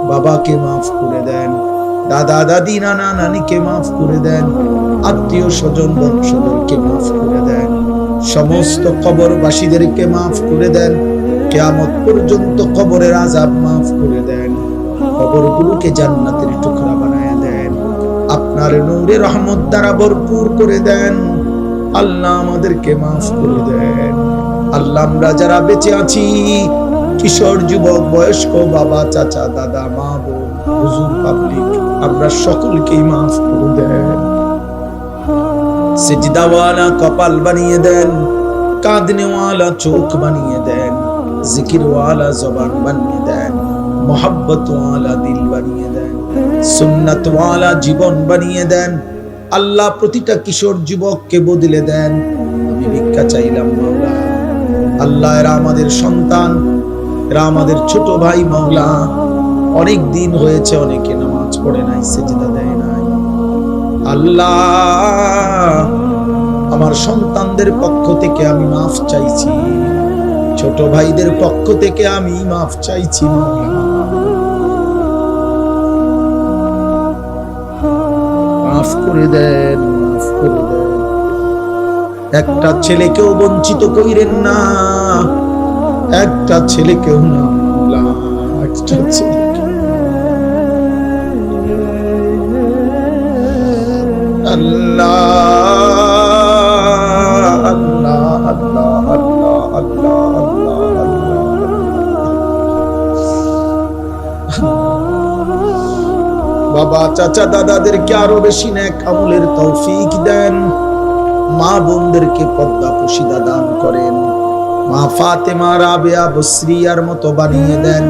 বাবাকে মাফ করে দেন, দাদা দাদি নানা নানিকে মাফ করে দেন, আত্মীয় স্বজন বংশধরকে মাফ করে দেন, সমস্ত কবরবাসীদেরকে মাফ করে দেন। কিয়ামত পর্যন্ত কবরের আযাব মাফ করে দেন। কবরগুলোকে জান্নাতের টুকরা বানায় দেন। আপনার নূরে রহমত দ্বারা ভরপুর করে দেন। আল্লাহ আমাদেরকে মাফ করে দেন। আল্লাহ আমরা যারা বেঁচে আছি, কিশোর, যুবক, বয়স্ক, বাবা, চাচা, দাদা, মা, বোন, হুজুর, পাবলিক, আমরা সকলকেই মাফ করে দেন। সিজদাওয়ালা কপাল বানিয়ে দেন, কাঁদনেওয়ালা চোখ বানিয়ে দেন, জিকিরওয়ালা জবান বানিয়ে দেন, মোহাব্বতওয়ালা দিল বানিয়ে দেন, সুন্নাতওয়ালা জীবন বানিয়ে দেন। আল্লাহ প্রতিটা কিশোর যুবককে বদলে দেন। আমি ভিক্ষা চাইলাম মাওলা। আল্লাহ এরা আমাদের সন্তান, এরা আমাদের ছোট ভাই মাওলা। অনেক দিন হয়েছে অনেকে নামাজ পড়ে নাই, সেজদা দেয় নাই। আল্লাহ আমার সন্তানদের পক্ষ থেকে আমি মাফ চাইছি, ছোট ভাইদের পক্ষ থেকে আমি মাফ চাইছি মাওলা। মাফ করে দেন, মাফ করে দেন। একটা ছেলেকেও বঞ্চিত কইরেন না, একটা ছেলেকেও না মাওলা, একটা ছেলেকে। আল্লাহ আল্লাহ আল্লাহ আল্লাহ আল্লাহ আল্লাহ আল্লাহ। বাবা চাচা দাদাদেরকে আরো বেশি নেক আমলের তৌফিক দেন, মা বোনদেরকে পর্দা পশিদা দান করেন, মা ফাতেমা রাবেয়া বসরিয়ার মতো বানিয়ে দেন,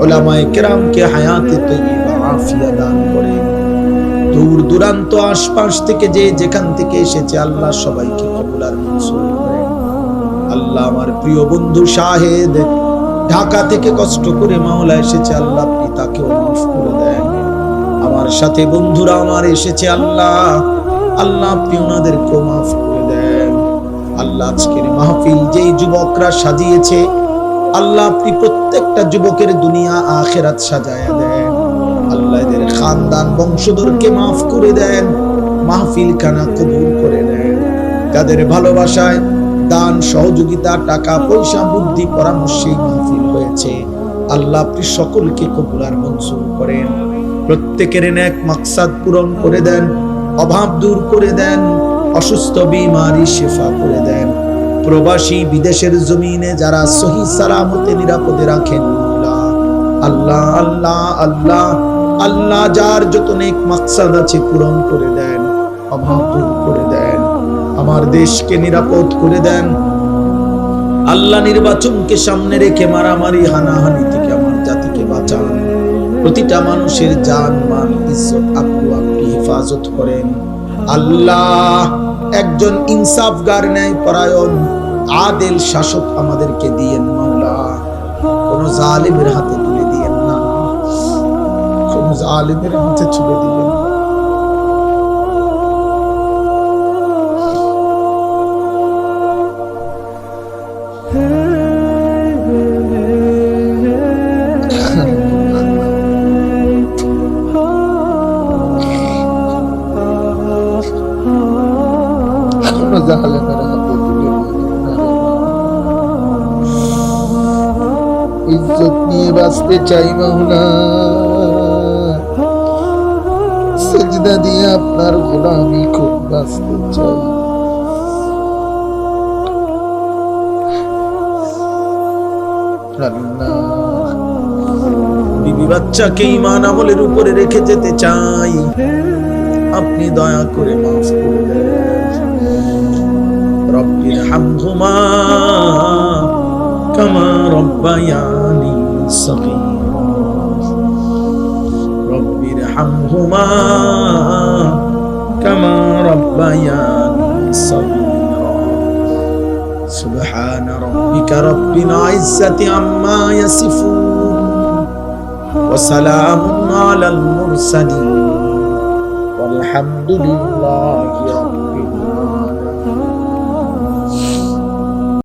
উলামায়ে কেরামকে হায়াতে তয়্যিবা আফিয়া দান করেন। দূর দূরান্ত আশপাশ থেকে যে যেখান থেকে এসেছে আল্লাহ সবাইকে কবুল আর মঞ্জুর করেন। আল্লাহ আমার প্রিয় বন্ধু শাহেদ ঢাকা থেকে কষ্ট করে মাওলা এসেছে, আল্লাহ আপনি তাকেও মাফ করে দেন। আমার সাথে বন্ধুরা আমার এসেছে আল্লাহ, আল্লাহ আপনি ওনাদেরকেও মাফ করে দেন। আল্লাহ আজকের মাহফিল যেই যুবকরা সাজিয়েছে আল্লাহ আপনি প্রত্যেকটা যুবকের দুনিয়া আখিরাত সাজায়া দেন। আল্লাহ এদের খানদান বংশধরকে মাফ করে দেন, মাহফিল খানা কবুল করে নেন। তাদের ভালোবাসায় দান সহযোগিতা টাকা পয়সা বুদ্ধি পরামর্শে মাহফিল হয়েছে, আল্লাহ আপনি সকলকে কবুল আর মঞ্জুর করেন। প্রত্যেকের নেক মাকসাদ পূরণ করে দেন, অভাব দূর করে দেন, অসুস্থ বিমারি শিফা করে দেন। প্রবাসী বিদেশের জমিনে যারা সহি সালামতে নিরাপদে রাখেন আল্লাহ আল্লাহ আল্লাহ আল্লাহ যার যত নেক মাকসাদ আছে পূরণ করে দেন, অভাব দূর করে দেন, আমার দেশকে নিরাপদ করে দেন। আল্লাহ নির্বাচনকে সামনে রেখে মারামারি হানাহানি থেকে আমার জাতিকে বাঁচান। প্রতিটা মানুষের জান মান ইজ্জত আপনি হেফাজত করেন। আল্লাহ একজন ইনসাফগার ন্যায় পরায়ণ আদেল শাসক আমাদেরকে দিয়েন মাওলা, কোন জালিমের হাতে তুলে দিয়েন না, কোন জালিমের হাতে তুলে দিয়েন না। ইজ্জত নিয়ে বাঁচতে চাই মাওলা, সিজদা দিয়ে আপনার গোলামি খুব বাঁচতে চাই। বিবি বাচ্চাকে ঈমান আমলের উপরে রেখে যেতে চাই, আপনি দয়া করে মাফ করে দেন। রব্বির হামহুমা কামা রব্বায়ানি সগীরা, রব্বির হামহুমা কামা রব্বায়ানি সগীরা। সুবহানা রাব্বিকা রাব্বিল ইজ্জাতি আম্মা ইয়াসিফুন ওয়া সালামুন আলাল মুরসালিন ওয়ালহামদুলিল্লাহি